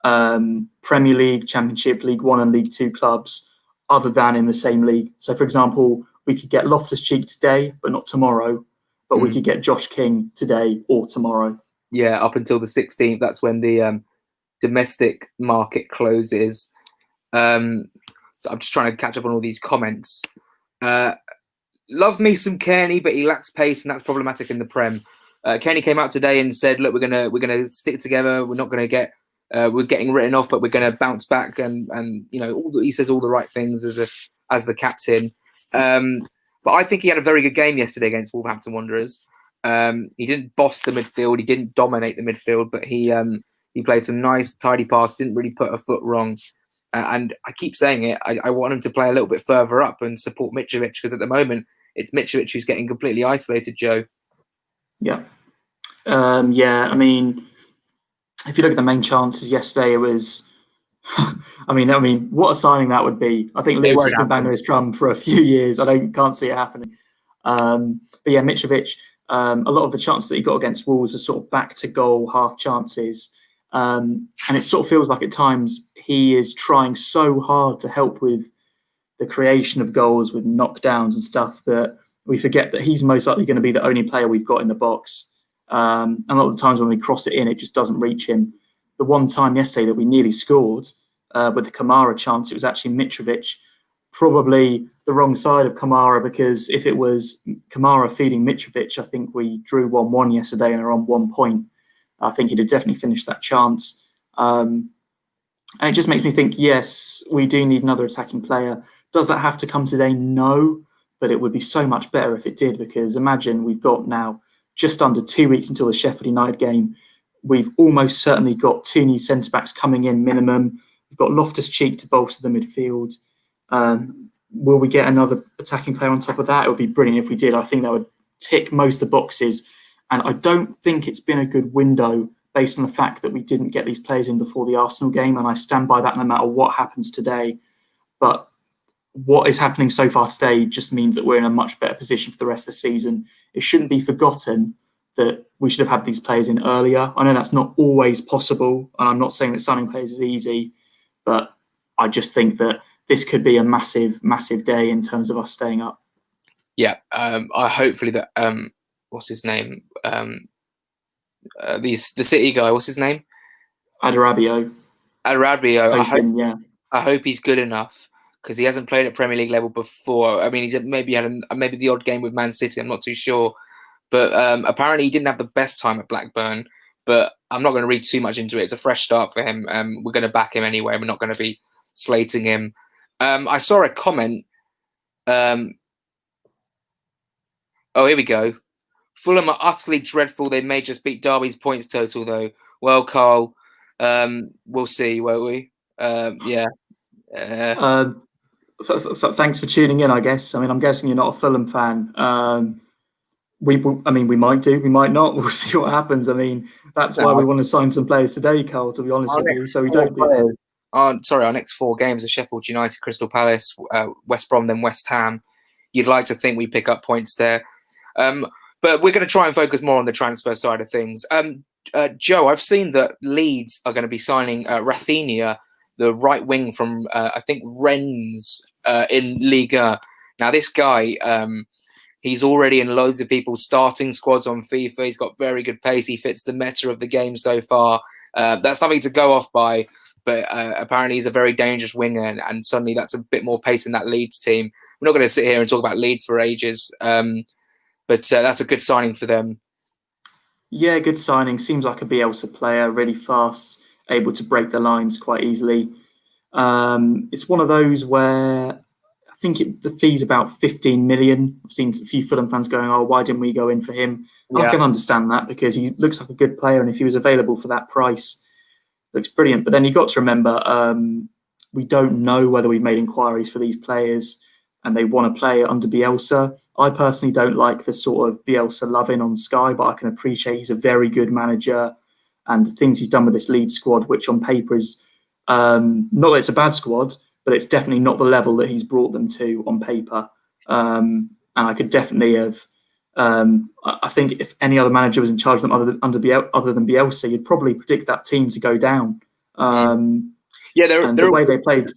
Premier League, Championship, League One and League Two clubs other than in the same league. So, for example, we could get Loftus-Cheek today, but not tomorrow. But we could get Josh King today or tomorrow. Yeah, up until the 16th. That's when the domestic market closes. So I'm just trying to catch up on all these comments. Love me some Kearney, but he lacks pace, and that's problematic in the Prem. Kearney came out today and said, "Look, we're gonna stick together. We're not gonna get. We're getting written off, but we're gonna bounce back." And you know, he says all the right things as the captain. But I think he had a very good game yesterday against Wolverhampton Wanderers. He didn't boss the midfield. He didn't dominate the midfield, but he played some nice, tidy passes. Didn't really put a foot wrong. And I keep saying it. I want him to play a little bit further up and support Mitrovic, because at the moment it's Mitrovic who's getting completely isolated. Joe. Yeah. I mean, if you look at the main chances yesterday, it was. I mean, what a signing that would be. I think Lewis has been banging this drum for a few years. Can't see it happening. But yeah, Mitrovic. A lot of the chances that he got against Wolves are sort of back to goal half chances. And it sort of feels like at times he is trying so hard to help with the creation of goals, with knockdowns and stuff, that we forget that he's most likely going to be the only player we've got in the box. And a lot of the times when we cross it in, it just doesn't reach him. The one time yesterday that we nearly scored with the Kamara chance, it was actually Mitrovic, probably the wrong side of Kamara, because if it was Kamara feeding Mitrovic, I think we drew 1-1 yesterday and are on 1 point. I think he'd have definitely finished that chance. And it just makes me think, yes, we do need another attacking player. Does that have to come today? No, but it would be so much better if it did, because imagine we've got now just under 2 weeks until the Sheffield United game. We've almost certainly got 2 new centre-backs coming in minimum. We've got Loftus-Cheek to bolster the midfield. Will we get another attacking player on top of that? It would be brilliant if we did. I think that would tick most of the boxes. And I don't think it's been a good window based on the fact that we didn't get these players in before the Arsenal game, and I stand by that no matter what happens today. But what is happening so far today just means that we're in a much better position for the rest of the season. It shouldn't be forgotten that we should have had these players in earlier. I know that's not always possible, and I'm not saying that signing players is easy, but I just think that this could be a massive, massive day in terms of us staying up. Yeah, I hopefully that what's his name? The City guy, what's his name? Adarabio. I hope he's good enough, because he hasn't played at Premier League level before. I mean, he's maybe had maybe the odd game with Man City. I'm not too sure, but apparently he didn't have the best time at Blackburn. But I'm not going to read too much into it. It's a fresh start for him. We're going to back him anyway. We're not going to be slating him. I saw a comment. Oh, here we go. Fulham are utterly dreadful. They may just beat Derby's points total, though. Well, Carl, we'll see, won't we? Yeah. Thanks for tuning in, I guess. I mean, I'm guessing you're not a Fulham fan. We might do, we might not. We'll see what happens. I mean, that's why we want to sign some players today, Carl, to be honest with you. So we don't do that. Our next 4 games are Sheffield United, Crystal Palace, West Brom, then West Ham. You'd like to think we pick up points there. But we're going to try and focus more on the transfer side of things. Joe, I've seen that Leeds are going to be signing Rafinha, the right wing from, I think, Rennes in Liga. Now, this guy, he's already in loads of people's starting squads on FIFA. He's got very good pace. He fits the meta of the game so far. That's nothing to go off by, but apparently he's a very dangerous winger, and suddenly that's a bit more pace in that Leeds team. We're not going to sit here and talk about Leeds for ages, but that's a good signing for them. Yeah, good signing. Seems like a Bielsa player, really fast, able to break the lines quite easily. It's one of those where I think the fee's about 15 million. I've seen a few Fulham fans going, "Oh, why didn't we go in for him?" Yeah. I can understand that, because he looks like a good player, and if he was available for that price, looks brilliant. But then you've got to remember, we don't know whether we've made inquiries for these players and they want to play under Bielsa. I personally don't like the sort of Bielsa loving on Sky, but I can appreciate he's a very good manager, and the things he's done with this Leeds squad, which on paper is not that it's a bad squad, but it's definitely not the level that he's brought them to on paper. And I could definitely have. I think if any other manager was in charge of them other than Bielsa, you'd probably predict that team to go down. The way they played.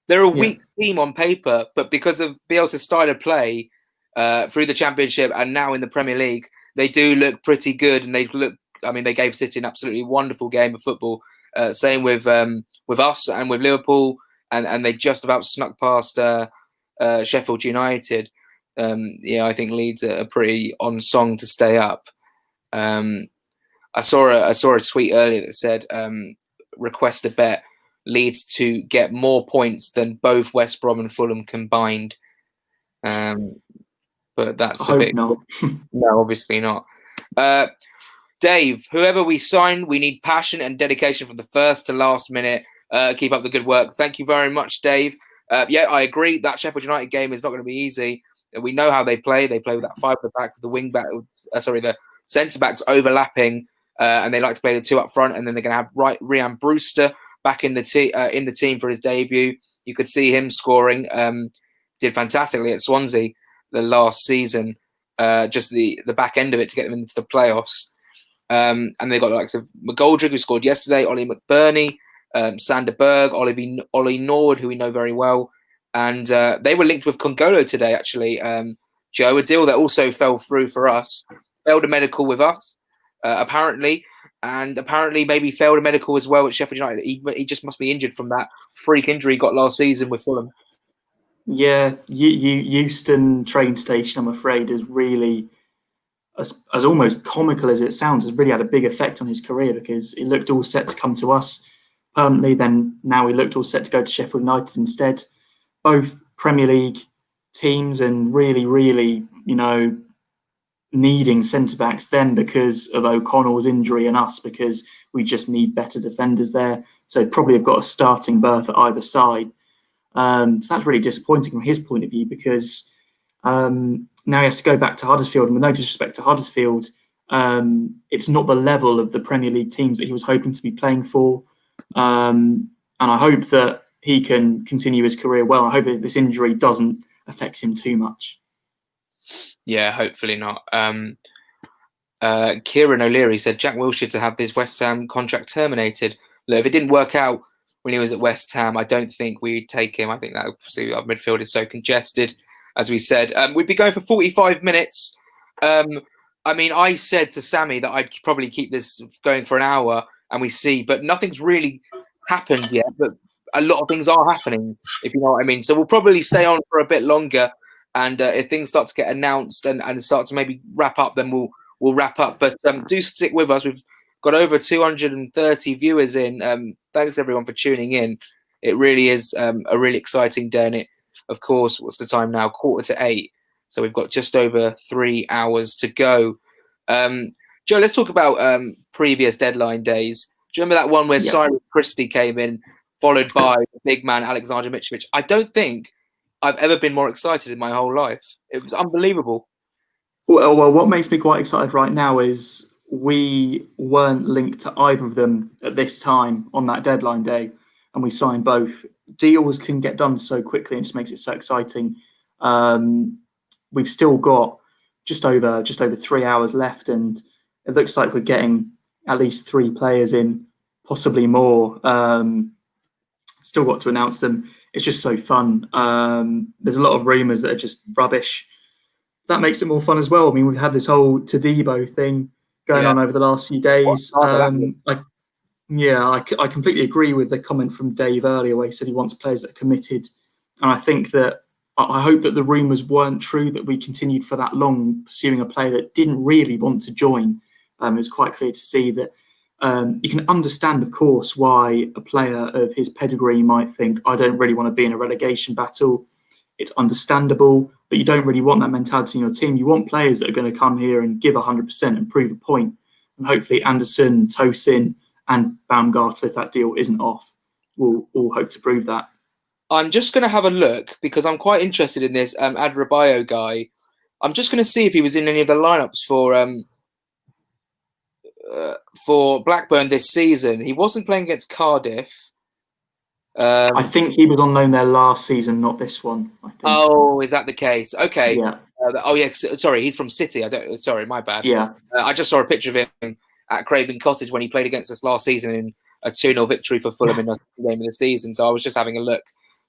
They're a weak team on paper, but because of Bielsa's style of play through the Championship and now in the Premier League, they do look pretty good. And they gave City an absolutely wonderful game of football. Same with us and with Liverpool, and they just about snuck past Sheffield United. I think Leeds are pretty on song to stay up. I saw a tweet earlier that said, request a bet Leeds to get more points than both West Brom and Fulham combined. But that's a bit... not. No, obviously not. Dave, whoever we sign, we need passion and dedication from the first to last minute. Keep up the good work. Thank you very much, Dave. I agree. That Sheffield United game is not going to be easy. We know how they play. They play with that 5 at the back, the wing back. The centre backs overlapping, and they like to play the 2 up front. And then they're going to have Reim Brewster back in the team for his debut. You could see him scoring. Did fantastically at Swansea the last season. Just the back end of it to get them into the playoffs. And they've got the likes of McGoldrick, who scored yesterday, Ollie McBurney, Sander Berg, Ollie Nord, who we know very well. And they were linked with Congolo today, actually. Joe, a deal that also fell through for us. Failed a medical with us, apparently. And apparently maybe failed a medical as well at Sheffield United. He just must be injured from that freak injury he got last season with Fulham. Yeah, Euston train station, I'm afraid, is really, as almost comical as it sounds, has really had a big effect on his career, because he looked all set to come to us permanently. Then now he looked all set to go to Sheffield United instead. Both Premier League teams, and really, really, needing centre-backs then because of O'Connell's injury, and us because we just need better defenders there. So probably have got a starting berth at either side. So that's really disappointing from his point of view, because now he has to go back to Huddersfield. And with no disrespect to Huddersfield, It's not the level of the Premier League teams that he was hoping to be playing for. And I hope that he can continue his career well. I hope that this injury doesn't affect him too much. Yeah, hopefully not. Kieran O'Leary said Jack Wilshere to have this West Ham contract terminated. Look, if it didn't work out when he was at West Ham, I don't think we'd take him. I think that obviously our midfield is so congested, as we said. We'd be going for 45 minutes. I mean, I said to Sammy that I'd probably keep this going for an hour, and we see, but nothing's really happened yet. But a lot of things are happening, if you know what I mean. So we'll probably stay on for a bit longer, and if things start to get announced and start to maybe wrap up, then we'll wrap up. But do stick with us. We've got over 230 viewers in. Thanks everyone for tuning in. It really is a really exciting day, and it, of course, what's the time now? 7:45. So we've got just over 3 hours to go. Joe, let's talk about previous deadline days. Do you remember that one where Cyrus Christie came in, followed by big man Alexander Mitrovic? I don't think I've ever been more excited in my whole life. It was unbelievable. Well, what makes me quite excited right now is we weren't linked to either of them at this time on that deadline day, and we signed both. Deals can get done so quickly, and it just makes it so exciting. We've still got just over 3 hours left, and it looks like we're getting at least 3 players in, possibly more. Still got to announce them. It's just so fun. There's a lot of rumours that are just rubbish. That makes it more fun as well. I mean, we've had this whole Todibo thing going on over the last few days. I completely agree with the comment from Dave earlier where he said he wants players that are committed. And I think that I hope that the rumours weren't true, that we continued for that long pursuing a player that didn't really want to join. It was quite clear to see that you can understand, of course, why a player of his pedigree might think, I don't really want to be in a relegation battle. It's understandable, but you don't really want that mentality in your team. You want players that are going to come here and give 100% and prove a point. And hopefully Anderson, Tosin and Baumgartner, if that deal isn't off, will all hope to prove that. I'm just going to have a look because I'm quite interested in this Adebayo guy. I'm just going to see if he was in any of the lineups for Blackburn this season. He wasn't playing against Cardiff. I think he was on loan there last season, not this one. I think. Oh, is that the case? Okay. Yeah. Sorry, he's from City. Sorry, my bad. Yeah. I just saw a picture of him at Craven Cottage when he played against us last season in a 2-0 victory for Fulham in the game of the season. So I was just having a look.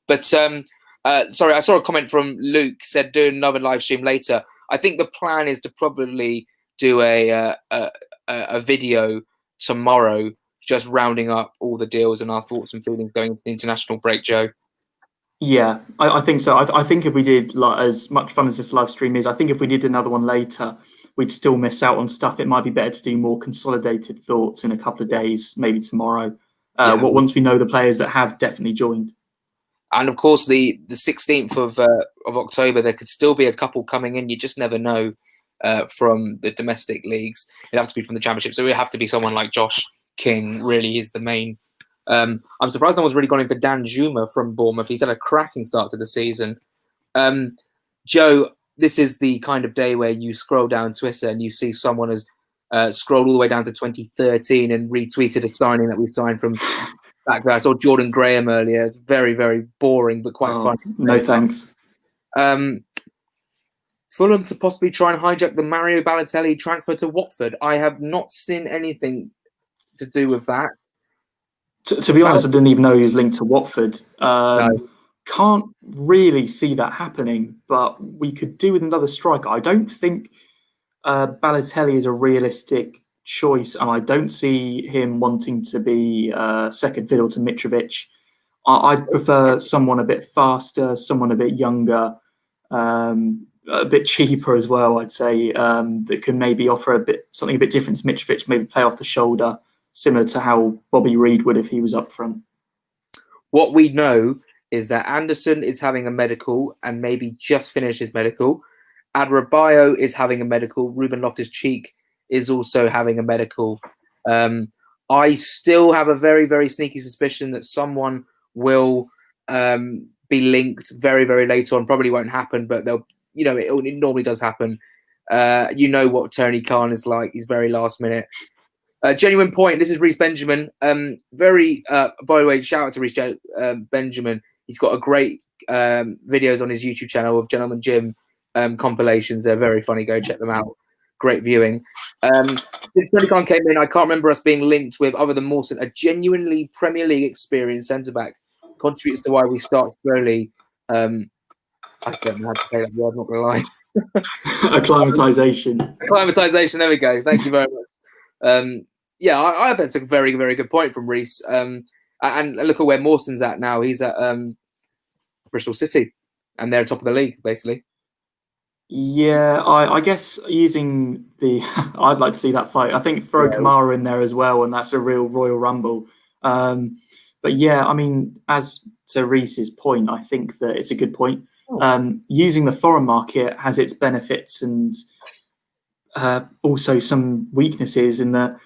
But sorry, I saw a comment from Luke, said do another live stream later. I think the plan is to probably do a video tomorrow, just rounding up all the deals and our thoughts and feelings going into the international break, Joe. Yeah, I think so. I think if we did, like, as much fun as this live stream is, I think if we did another one later, we'd still miss out on stuff. It might be better to do more consolidated thoughts in a couple of days, maybe tomorrow. Once we know the players that have definitely joined. And of course, the 16th of October, there could still be a couple coming in. You just never know from the domestic leagues. It'd have to be from the Championship. So it would have to be someone like Josh King, really is the main. I'm surprised no one's really gone in for Dan Juma from Bournemouth. He's had a cracking start to the season. Joe, this is the kind of day where you scroll down Twitter and you see someone has scrolled all the way down to 2013 and retweeted a signing that we signed from back there. I saw Jordan Graham earlier. It's very, very boring, but quite fun. No thanks. Fulham to possibly try and hijack the Mario Balotelli transfer to Watford. I have not seen anything to do with that. To be honest, I didn't even know he was linked to Watford. No. Can't really see that happening, but we could do with another striker. I don't think Balotelli is a realistic choice, and I don't see him wanting to be second fiddle to Mitrovic. I'd prefer someone a bit faster, someone a bit younger, a bit cheaper as well, I'd say, that can maybe offer something a bit different to Mitrovic, maybe play off the shoulder, similar to how Bobby Reed would if he was up front. What we know is that Anderson is having a medical and maybe just finished his medical. Adebayo is having a medical. Reuben Loftus-Cheek is also having a medical. I still have a very, very sneaky suspicion that someone will be linked very, very later on. Probably won't happen, but they'll. It normally does happen. You know what Tony Khan is like. He's very last minute. Genuine point. This is Reece Benjamin. By the way, shout out to Reece Benjamin. He's got a great videos on his YouTube channel of Gentleman Gym compilations. They're very funny. Go check them out. Great viewing. Since Tony Khan came in, I can't remember us being linked with, other than Mawson, a genuinely Premier League experienced centre-back. Contributes to why we start slowly. I don't know how to say that word, I'm not going to lie. Acclimatisation. Acclimatisation, there we go. Thank you very much. I bet it's a very, very good point from Reece. And look at where Mawson's at now. He's at Bristol City, and they're top of the league, basically. Yeah, I guess using the... I'd like to see that fight. I think throw Kamara in there as well, and that's a real Royal Rumble. But yeah, I mean, as to Reece's point, I think that it's a good point. Using the foreign market has its benefits and also some weaknesses in that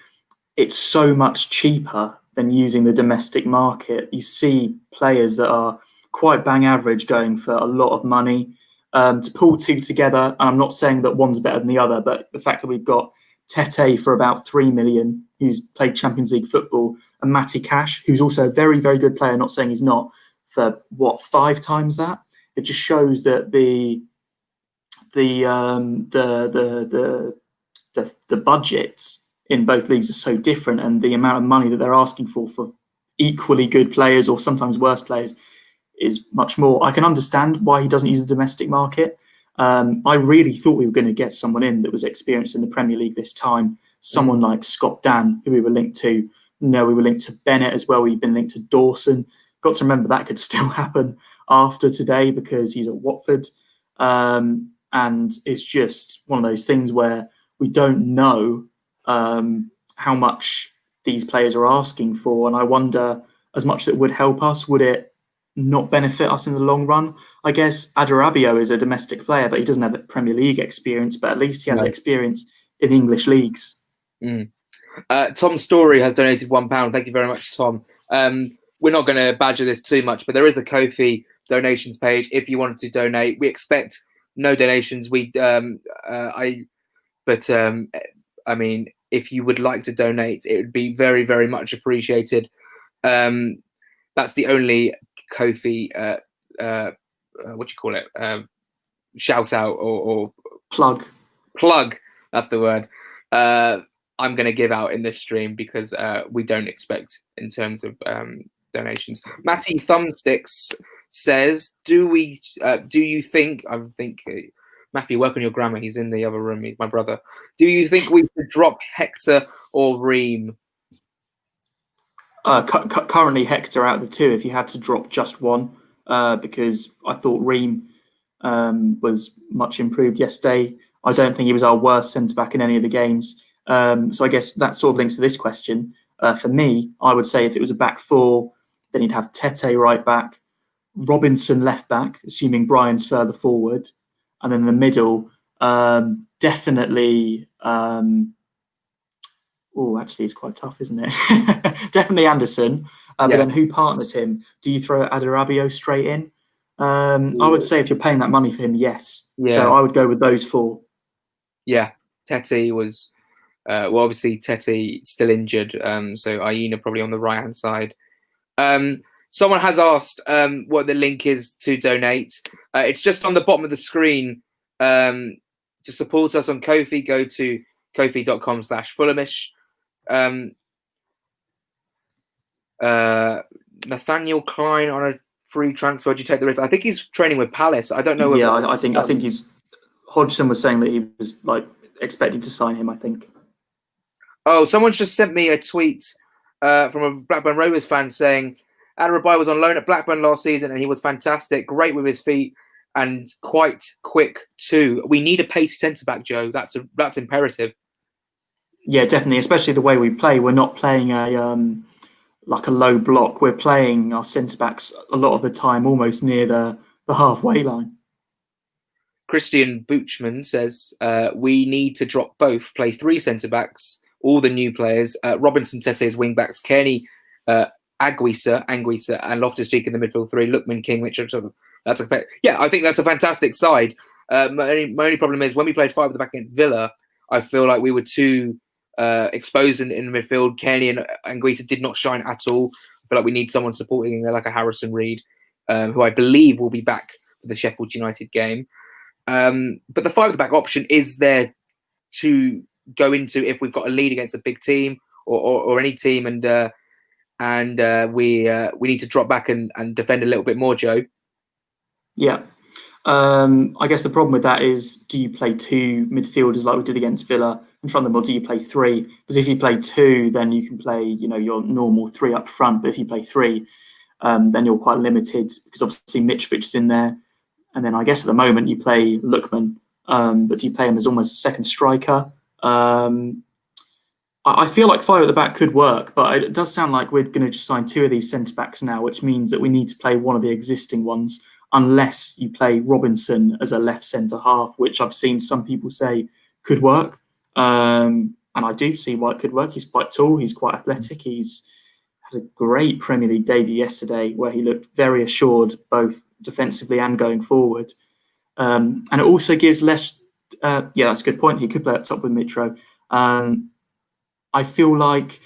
it's so much cheaper than using the domestic market. You see players that are quite bang average going for a lot of money. To pull two together, and I'm not saying that one's better than the other, but the fact that we've got Tete for about 3 million, who's played Champions League football, and Matty Cash, who's also a very, very good player, not saying he's not, for what, 5 times that? It just shows that the budgets in both leagues are so different, and the amount of money that they're asking for equally good players or sometimes worse players is much more. I can understand why he doesn't use the domestic market. I really thought we were going to get someone in that was experienced in the Premier League this time. Someone like Scott Dan, who we were linked to. No, we were linked to Bennett as well. We've been linked to Dawson. Got to remember that could still happen after today because he's at Watford. And it's just one of those things where we don't know how much these players are asking for. And I wonder, as much as it would help us, would it not benefit us in the long run? I guess Adarabio is a domestic player, but he doesn't have Premier League experience, but at least he has experience in English leagues. Tom Story has donated £1. Thank you very much, Tom. We're not going to badger this too much, but there is a Ko-fi donations page if you wanted to donate. We expect no donations. I mean, if you would like to donate, it would be very, very much appreciated. That's the only Ko-fi, what do you call it? Shout out or plug. That's the word. I'm going to give out in this stream because we don't expect in terms of donations. Matty Thumbsticks says, "Do you think?" I think Matthew, work on your grammar. He's in the other room. He's my brother. Do you think we should drop Hector or Reim? Currently, Hector out of the two. If you had to drop just one, because I thought Reim was much improved yesterday. I don't think he was our worst centre-back in any of the games. So I guess that sort of links to this question. For me, I would say if it was a back four, then you'd have Tete right back, Robinson left back, assuming Brian's further forward, and then in the middle, definitely. Actually, it's quite tough, isn't it? Definitely Anderson. But then who partners him? Do you throw Adarabio straight in? I would say if you're paying that money for him, yes. So I would go with those four. Yeah, Tete was, obviously Tete still injured, so Aina probably on the right-hand side. Someone has asked what the link is to donate. It's just on the bottom of the screen. To support us on Ko-fi, go to kofi.com/Fulhamish. Nathaniel Klein on a free transfer. Do you take the risk? I think he's training with Palace. I don't know. Yeah, I think he's. Hodgson was saying that he was expecting to sign him. I think. Oh, someone's just sent me a tweet from a Blackburn Rovers fan saying Adarabioyo was on loan at Blackburn last season and he was fantastic, great with his feet and quite quick too. We need a pacey centre back, Joe. That's imperative. Yeah, definitely. Especially the way we play. We're not playing a low block. We're playing our centre backs a lot of the time almost near the halfway line. Christian Boochman says we need to drop both, play 3 centre backs, all the new players. Robinson, Tete as wing backs, Kearney, Anguissa, and Loftus-Cheek in the midfield 3. Lookman, King, Mitchell. I think that's a fantastic side. My only problem is when we played 5 at the back against Villa, I feel like we were too exposed in the midfield. Kenny and Anguita did not shine at all. I feel like we need someone supporting there, like a Harrison Reed, who I believe will be back for the Sheffield United game. But the 5 at the back option is there to go into if we've got a lead against a big team or any team, and we need to drop back and defend a little bit more, Joe. Yeah. I guess the problem with that is, do you play 2 midfielders like we did against Villa in front of them, or do you play 3? Because if you play 2, then you can play, your normal 3 up front. But if you play 3, then you're quite limited because obviously Mitrovic is in there. And then I guess at the moment you play Lookman, but do you play him as almost a second striker? I feel like 5 at the back could work, but it does sound like we're going to just sign 2 of these centre-backs now, which means that we need to play one of the existing ones, unless you play Robinson as a left centre-half, which I've seen some people say could work. And I do see why it could work. He's quite tall, he's quite athletic, he's had a great Premier League debut yesterday where he looked very assured, both defensively and going forward. And it also gives less... that's a good point. He could play up top with Mitro. I feel like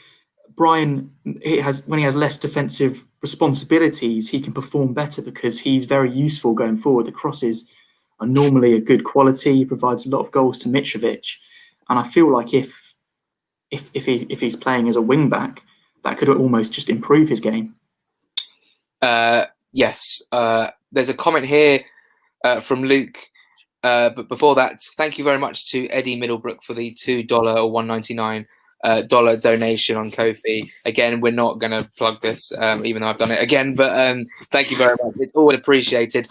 Brian, when he has less defensive responsibilities, he can perform better because he's very useful going forward. The crosses are normally a good quality. He provides a lot of goals to Mitrovic, and I feel like if he's playing as a wing back, that could almost just improve his game. Yes, there's a comment here from Luke. But before that, thank you very much to Eddie Middlebrook for the $2 or $1.99 donation on Ko-fi. Again, we're not going to plug this, even though I've done it again. But thank you very much. It's always appreciated.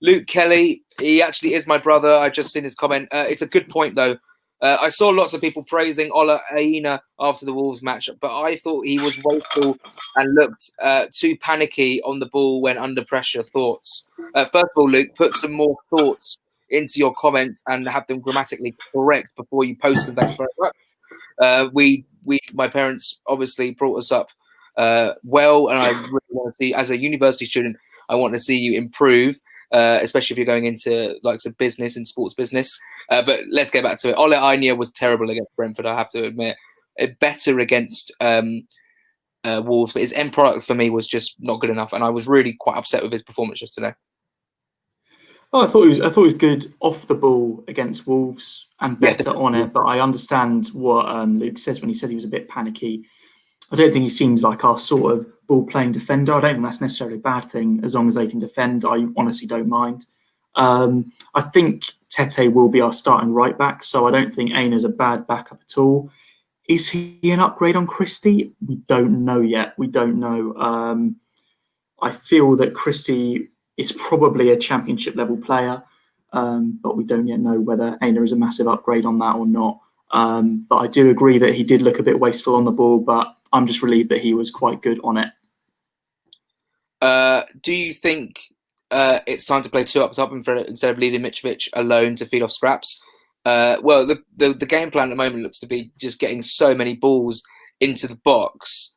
Luke Kelly, he actually is my brother. I've just seen his comment. It's a good point, though. I saw lots of people praising Ola Aina after the Wolves match, but I thought he was wasteful and looked too panicky on the ball when under pressure. Thoughts? First of all, Luke, put some more thoughts into your comments and have them grammatically correct before you post them. Thank you very much. My parents obviously brought us up well, and I really want to see, as a university student, I want to see you improve, especially if you're going into like some business and sports business. But let's get back to it. Ole Einar was terrible against Brentford, I have to admit. Better against Wolves, but his end product for me was just not good enough, and I was really quite upset with his performance yesterday. Oh, I thought he was good off the ball against Wolves and better on it. But I understand what Luke says when he said he was a bit panicky. I don't think he seems like our sort of ball-playing defender. I don't think that's necessarily a bad thing as long as they can defend. I honestly don't mind. I think Tete will be our starting right back, so I don't think Aina's a bad backup at all. Is he an upgrade on Christie? We don't know yet. We don't know. I feel that Christie is probably a championship level player, but we don't yet know whether Aina is a massive upgrade on that or not. But I do agree that he did look a bit wasteful on the ball, but I'm just relieved that he was quite good on it. Do you think it's time to play 2 up top instead of leaving Mitrovic alone to feed off scraps? Well, the game plan at the moment looks to be just getting so many balls into the box.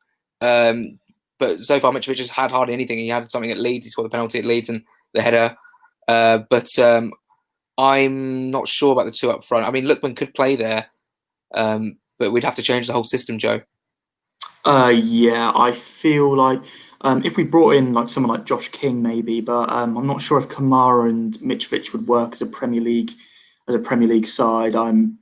But so far, Mitrovic has had hardly anything. He had something at Leeds. He scored the penalty at Leeds and the header. But I'm not sure about the 2 up front. I mean, Lookman could play there, but we'd have to change the whole system, Joe. Yeah, I feel like if we brought in like someone like Josh King, maybe, but I'm not sure if Kamara and Mitrovic would work as a Premier League side. I'm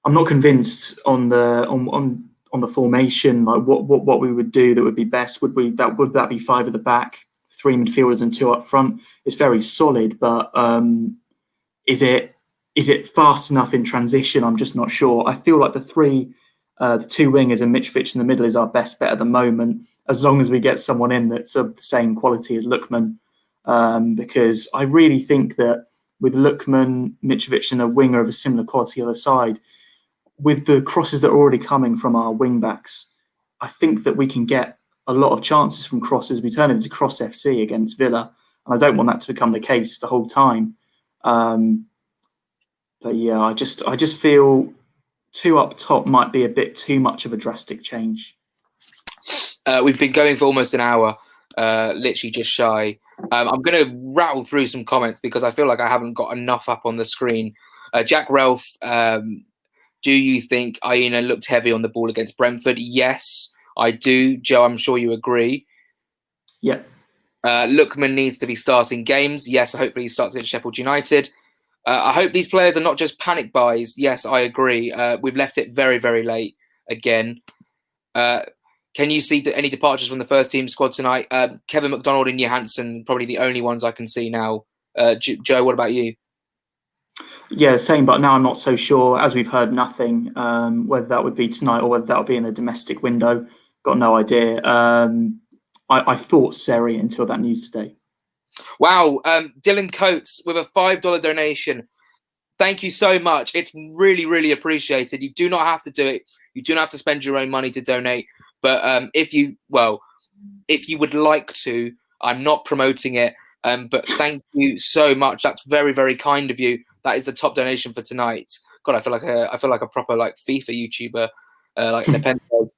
not convinced on the formation, like what we would do that would be best. Would that be 5 at the back, 3 midfielders and 2 up front? It's very solid, but is it fast enough in transition? I'm just not sure. I feel like the 2 wingers and Mitrovic in the middle is our best bet at the moment, as long as we get someone in that's of the same quality as Lookman, because I really think that with Lookman, Mitrovic and a winger of a similar quality on the side, with the crosses that are already coming from our wing backs, I think that we can get a lot of chances from crosses. We turn into Cross FC against Villa, and I don't want that to become the case the whole time. But yeah, I just feel 2 up top might be a bit too much of a drastic change. We've been going for almost an hour, literally just shy. I'm going to rattle through some comments because I feel like I haven't got enough up on the screen. Jack Ralph, do you think Aina looked heavy on the ball against Brentford? Yes, I do. Joe, I'm sure you agree. Yeah. Lookman needs to be starting games. Yes, hopefully he starts against Sheffield United. I hope these players are not just panic buys. Yes, I agree. We've left it very, very late again. Can you see any departures from the first team squad tonight? Kevin McDonald and Johansson, probably the only ones I can see now. Joe, what about you? Yeah, same, but now I'm not so sure, as we've heard nothing, whether that would be tonight or whether that would be in the domestic window. Got no idea. I thought Seri until that news today. Wow. Dylan Coates with a $5 donation. Thank you so much. It's really, really appreciated. You do not have to do it. You do not have to spend your own money to donate. But if you would like to, I'm not promoting it. But thank you so much. That's very, very kind of you. That is the top donation for tonight. God, I feel like a proper like FIFA YouTuber, like Nepenthes,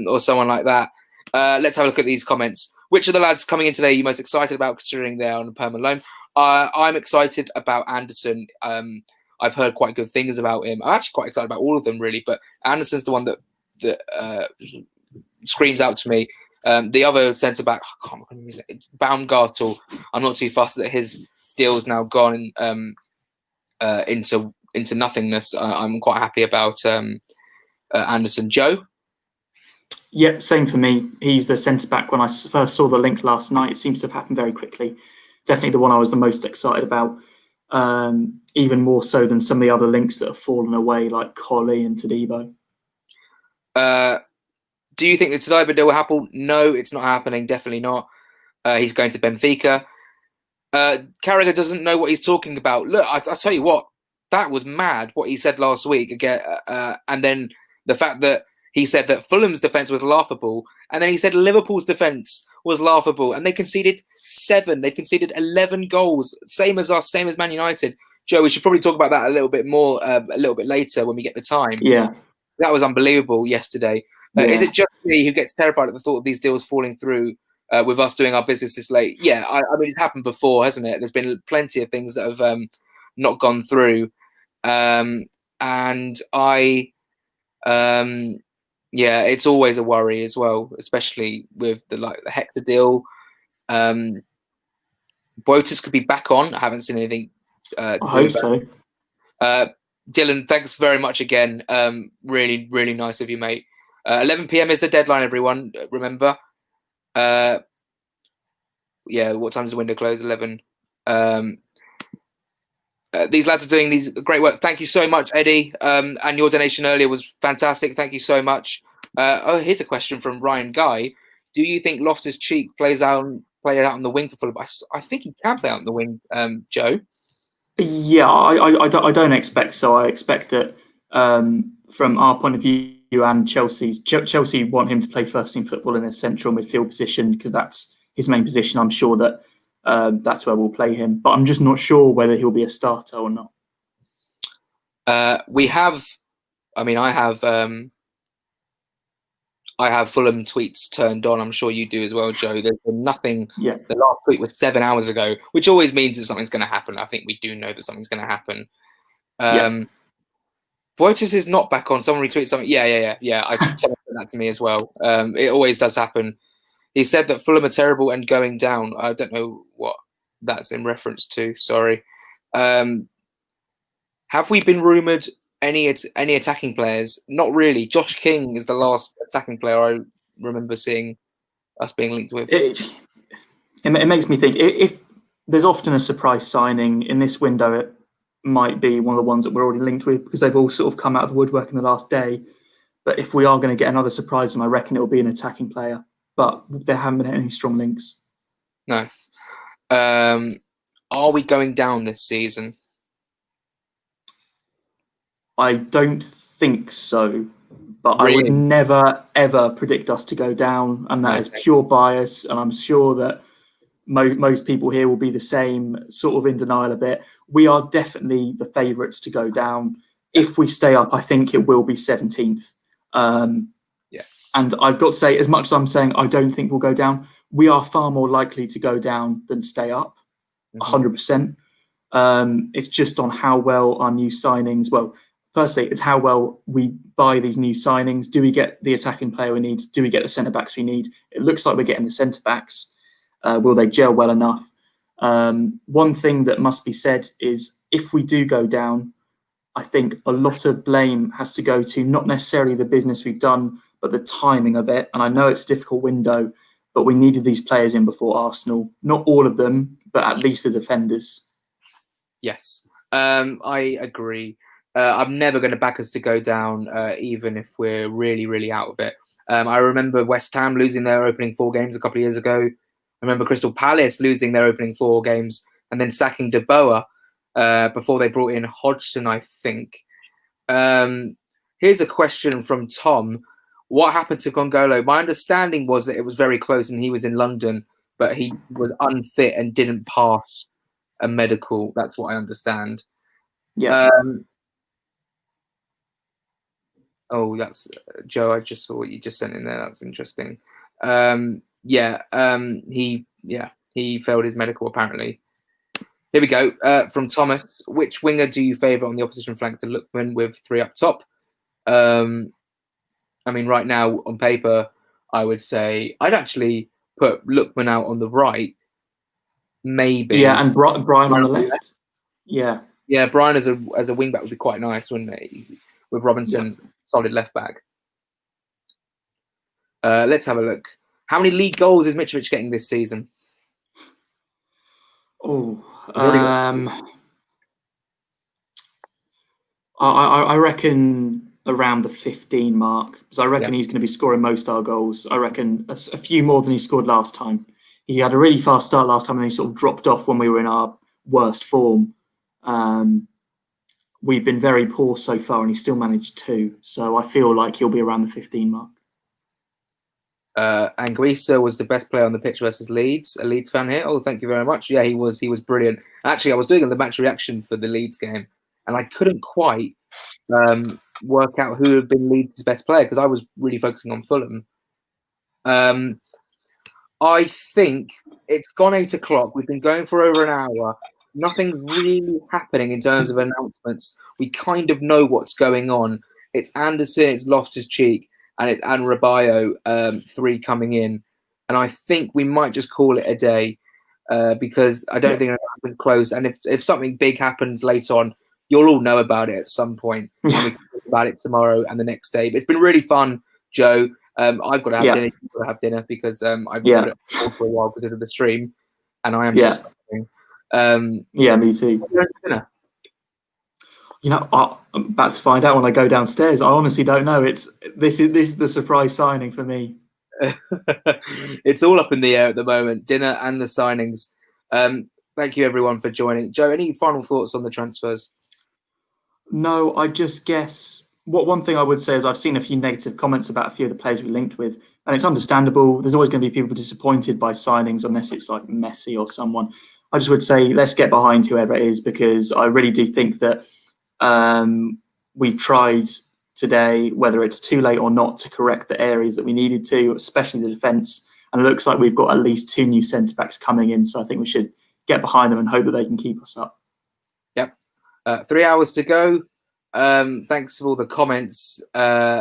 or someone like that. Let's have a look at these comments. Which of the lads coming in today are you most excited about, considering they're on a permanent loan? I'm excited about Anderson. I've heard quite good things about him. I'm actually quite excited about all of them, really. But Anderson's the one that screams out to me. The other centre back, I can't remember, Baumgartel. I'm not too fussed that his deal's now gone into nothingness. I'm quite happy about Anderson. Joe? Yep, same for me. He's the centre back. When I first saw the link last night, it seems to have happened very quickly. Definitely the one I was the most excited about, even more so than some of the other links that have fallen away, like Colley and Todibo. Do you think the Todibo deal will happen? No, it's not happening. Definitely not. He's going to Benfica. Carragher doesn't know what he's talking about. Look, I'll tell you what, that was mad what he said last week again, and then the fact that he said that Fulham's defence was laughable, and then he said Liverpool's defence was laughable, and they conceded 7. They've conceded 11 goals, same as us, same as Man United. Joe, we should probably talk about that a little bit more, a little bit later when we get the time. Yeah, that was unbelievable yesterday. Yeah. Is it just me who gets terrified at the thought of these deals falling through with us doing our business this late? Yeah, I mean, it's happened before, hasn't it? There's been plenty of things that have not gone through. And yeah, it's always a worry as well, especially with the Hector deal. Botus could be back on. I haven't seen anything. I hope so. Dylan, thanks very much again. Really, really nice of you, mate. 11 p.m. is the deadline, everyone. Remember. Yeah, what time does the window close? 11. These lads are doing these great work. Thank you so much, Eddie. And your donation earlier was fantastic. Thank you so much. Here's a question from Ryan Guy. Do you think Loftus-Cheek plays out on the wing for Fulham? I think he can play out on the wing, Joe. Yeah, I don't expect so. I expect that from our point of view and Chelsea's, Chelsea want him to play first team football in a central midfield position because that's his main position. I'm sure that that's where we'll play him, but I'm just not sure whether he'll be a starter or not. I have Fulham tweets turned on. I'm sure you do as well, Joe. There's been nothing. Yeah. The last tweet was 7 hours ago, which always means that something's going to happen. I think we do know that something's going to happen. Botus is not back on. Someone retweeted something. Yeah. Someone said that to me as well. It always does happen. He said that Fulham are terrible and going down. I don't know what that's in reference to. Sorry. Have we been rumoured any attacking players? Not really. Josh King is the last attacking player I remember seeing us being linked with. It makes me think, if there's often a surprise signing in this window, it might be one of the ones that we're already linked with because they've all sort of come out of the woodwork in the last day. But if we are going to get another surprise one, I reckon it will be an attacking player. But there haven't been any strong links. No. Are we going down this season? I don't think so, but really? I would never, ever predict us to go down, and that is pure bias, and I'm sure that most people here will be the same, sort of in denial a bit. We are definitely the favourites to go down. If we stay up, I think it will be 17th. And I've got to say, as much as I'm saying I don't think we'll go down, we are far more likely to go down than stay up, 100%. It's just on how well our new signings. Well, firstly, it's how well we buy these new signings. Do we get the attacking player we need? Do we get the centre backs we need? It looks like we're getting the centre backs. Will they gel well enough? One thing that must be said is if we do go down, I think a lot of blame has to go to not necessarily the business we've done, but the timing of it. And I know it's a difficult window, but we needed these players in before Arsenal. Not all of them, but at least the defenders. Yes, I agree. I'm never going to back us to go down, even if we're really, really out of it. I remember West Ham losing their opening 4 games a couple of years ago. I remember Crystal Palace losing their opening 4 games and then sacking De Boer before they brought in Hodgson, I think. Here's a question from Tom. What happened to Gongolo? My understanding was that it was very close and he was in London, but he was unfit and didn't pass a medical. That's what I understand. Yeah. Oh, that's Joe. I just saw what you just sent in there. That's interesting. He failed his medical apparently. Here we go. From Thomas, which winger do you favour on the opposition flank to Lookman with 3 up top? I mean, right now on paper, I would say I'd actually put Lookman out on the right. Maybe. Yeah, and Brian on the left. Yeah. Yeah, Brian as a wing back would be quite nice, wouldn't it? With Robinson, solid left back. Let's have a look. How many league goals is Mitrovic getting this season? Oh, I reckon around the 15 mark, because I reckon he's going to be scoring most of our goals. I reckon a few more than he scored last time. He had a really fast start last time and then he sort of dropped off when we were in our worst form. We've been very poor so far and he still managed 2. So I feel like he'll be around the 15 mark. Anguissa was the best player on the pitch versus Leeds. A Leeds fan here. Oh, thank you very much. Yeah, he was brilliant. Actually, I was doing the match reaction for the Leeds game and I couldn't quite work out who had been Leeds' best player because I was really focusing on Fulham. I think it's gone 8 o'clock. We've been going for over an hour. Nothing really happening in terms of announcements. We kind of know what's going on. It's Anderson, it's Loftus-Cheek, and it's Rabiot, 3 coming in. And I think we might just call it a day because I don't think it's close. And if something big happens later on, you'll all know about it at some point. And we can talk about it tomorrow and the next day. But it's been really fun, Joe. I've got to have dinner. You've got to have dinner because I've got it for a while because of the stream. And I am suffering. Me too. You know, I'm about to find out when I go downstairs. I honestly don't know. This is the surprise signing for me. It's all up in the air at the moment. Dinner and the signings. Thank you everyone for joining. Joe, any final thoughts on the transfers? No, I just guess one thing I would say is I've seen a few negative comments about a few of the players we linked with, and it's understandable. There's always going to be people disappointed by signings unless it's like Messi or someone. I just would say let's get behind whoever it is because I really do think that we've tried today, whether it's too late or not, to correct the areas that we needed to, especially the defence. And it looks like we've got at least 2 new centre-backs coming in, so I think we should get behind them and hope that they can keep us up. Yep. 3 hours to go. Thanks for all the comments.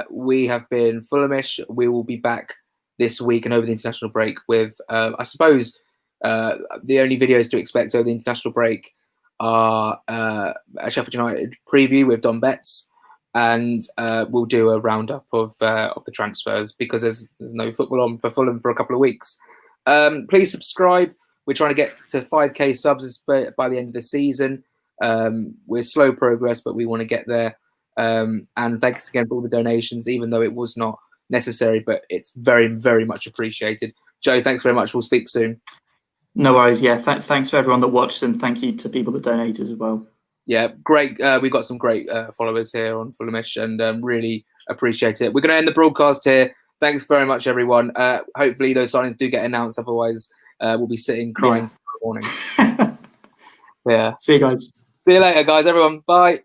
We have been Fulhamish. We will be back this week and over the international break with, I suppose, the only videos to expect over the international break are a Sheffield United preview with Don Betts, and we'll do a roundup of the transfers because there's no football on for Fulham for a couple of weeks. Please subscribe. We're trying to get to 5k subs by the end of the season. We're slow progress, but we want to get there. And thanks again for all the donations, even though it was not necessary, but it's very, very much appreciated. Joe, thanks very much. We'll speak soon. No worries. Yeah, thanks for everyone that watched, and thank you to people that donated as well. Yeah, great. We've got some great followers here on Fulhamish, and really appreciate it. We're going to end the broadcast here. Thanks very much, everyone. Hopefully those signings do get announced. Otherwise, we'll be sitting crying tomorrow morning. Yeah. See you guys. See you later, guys. Everyone. Bye.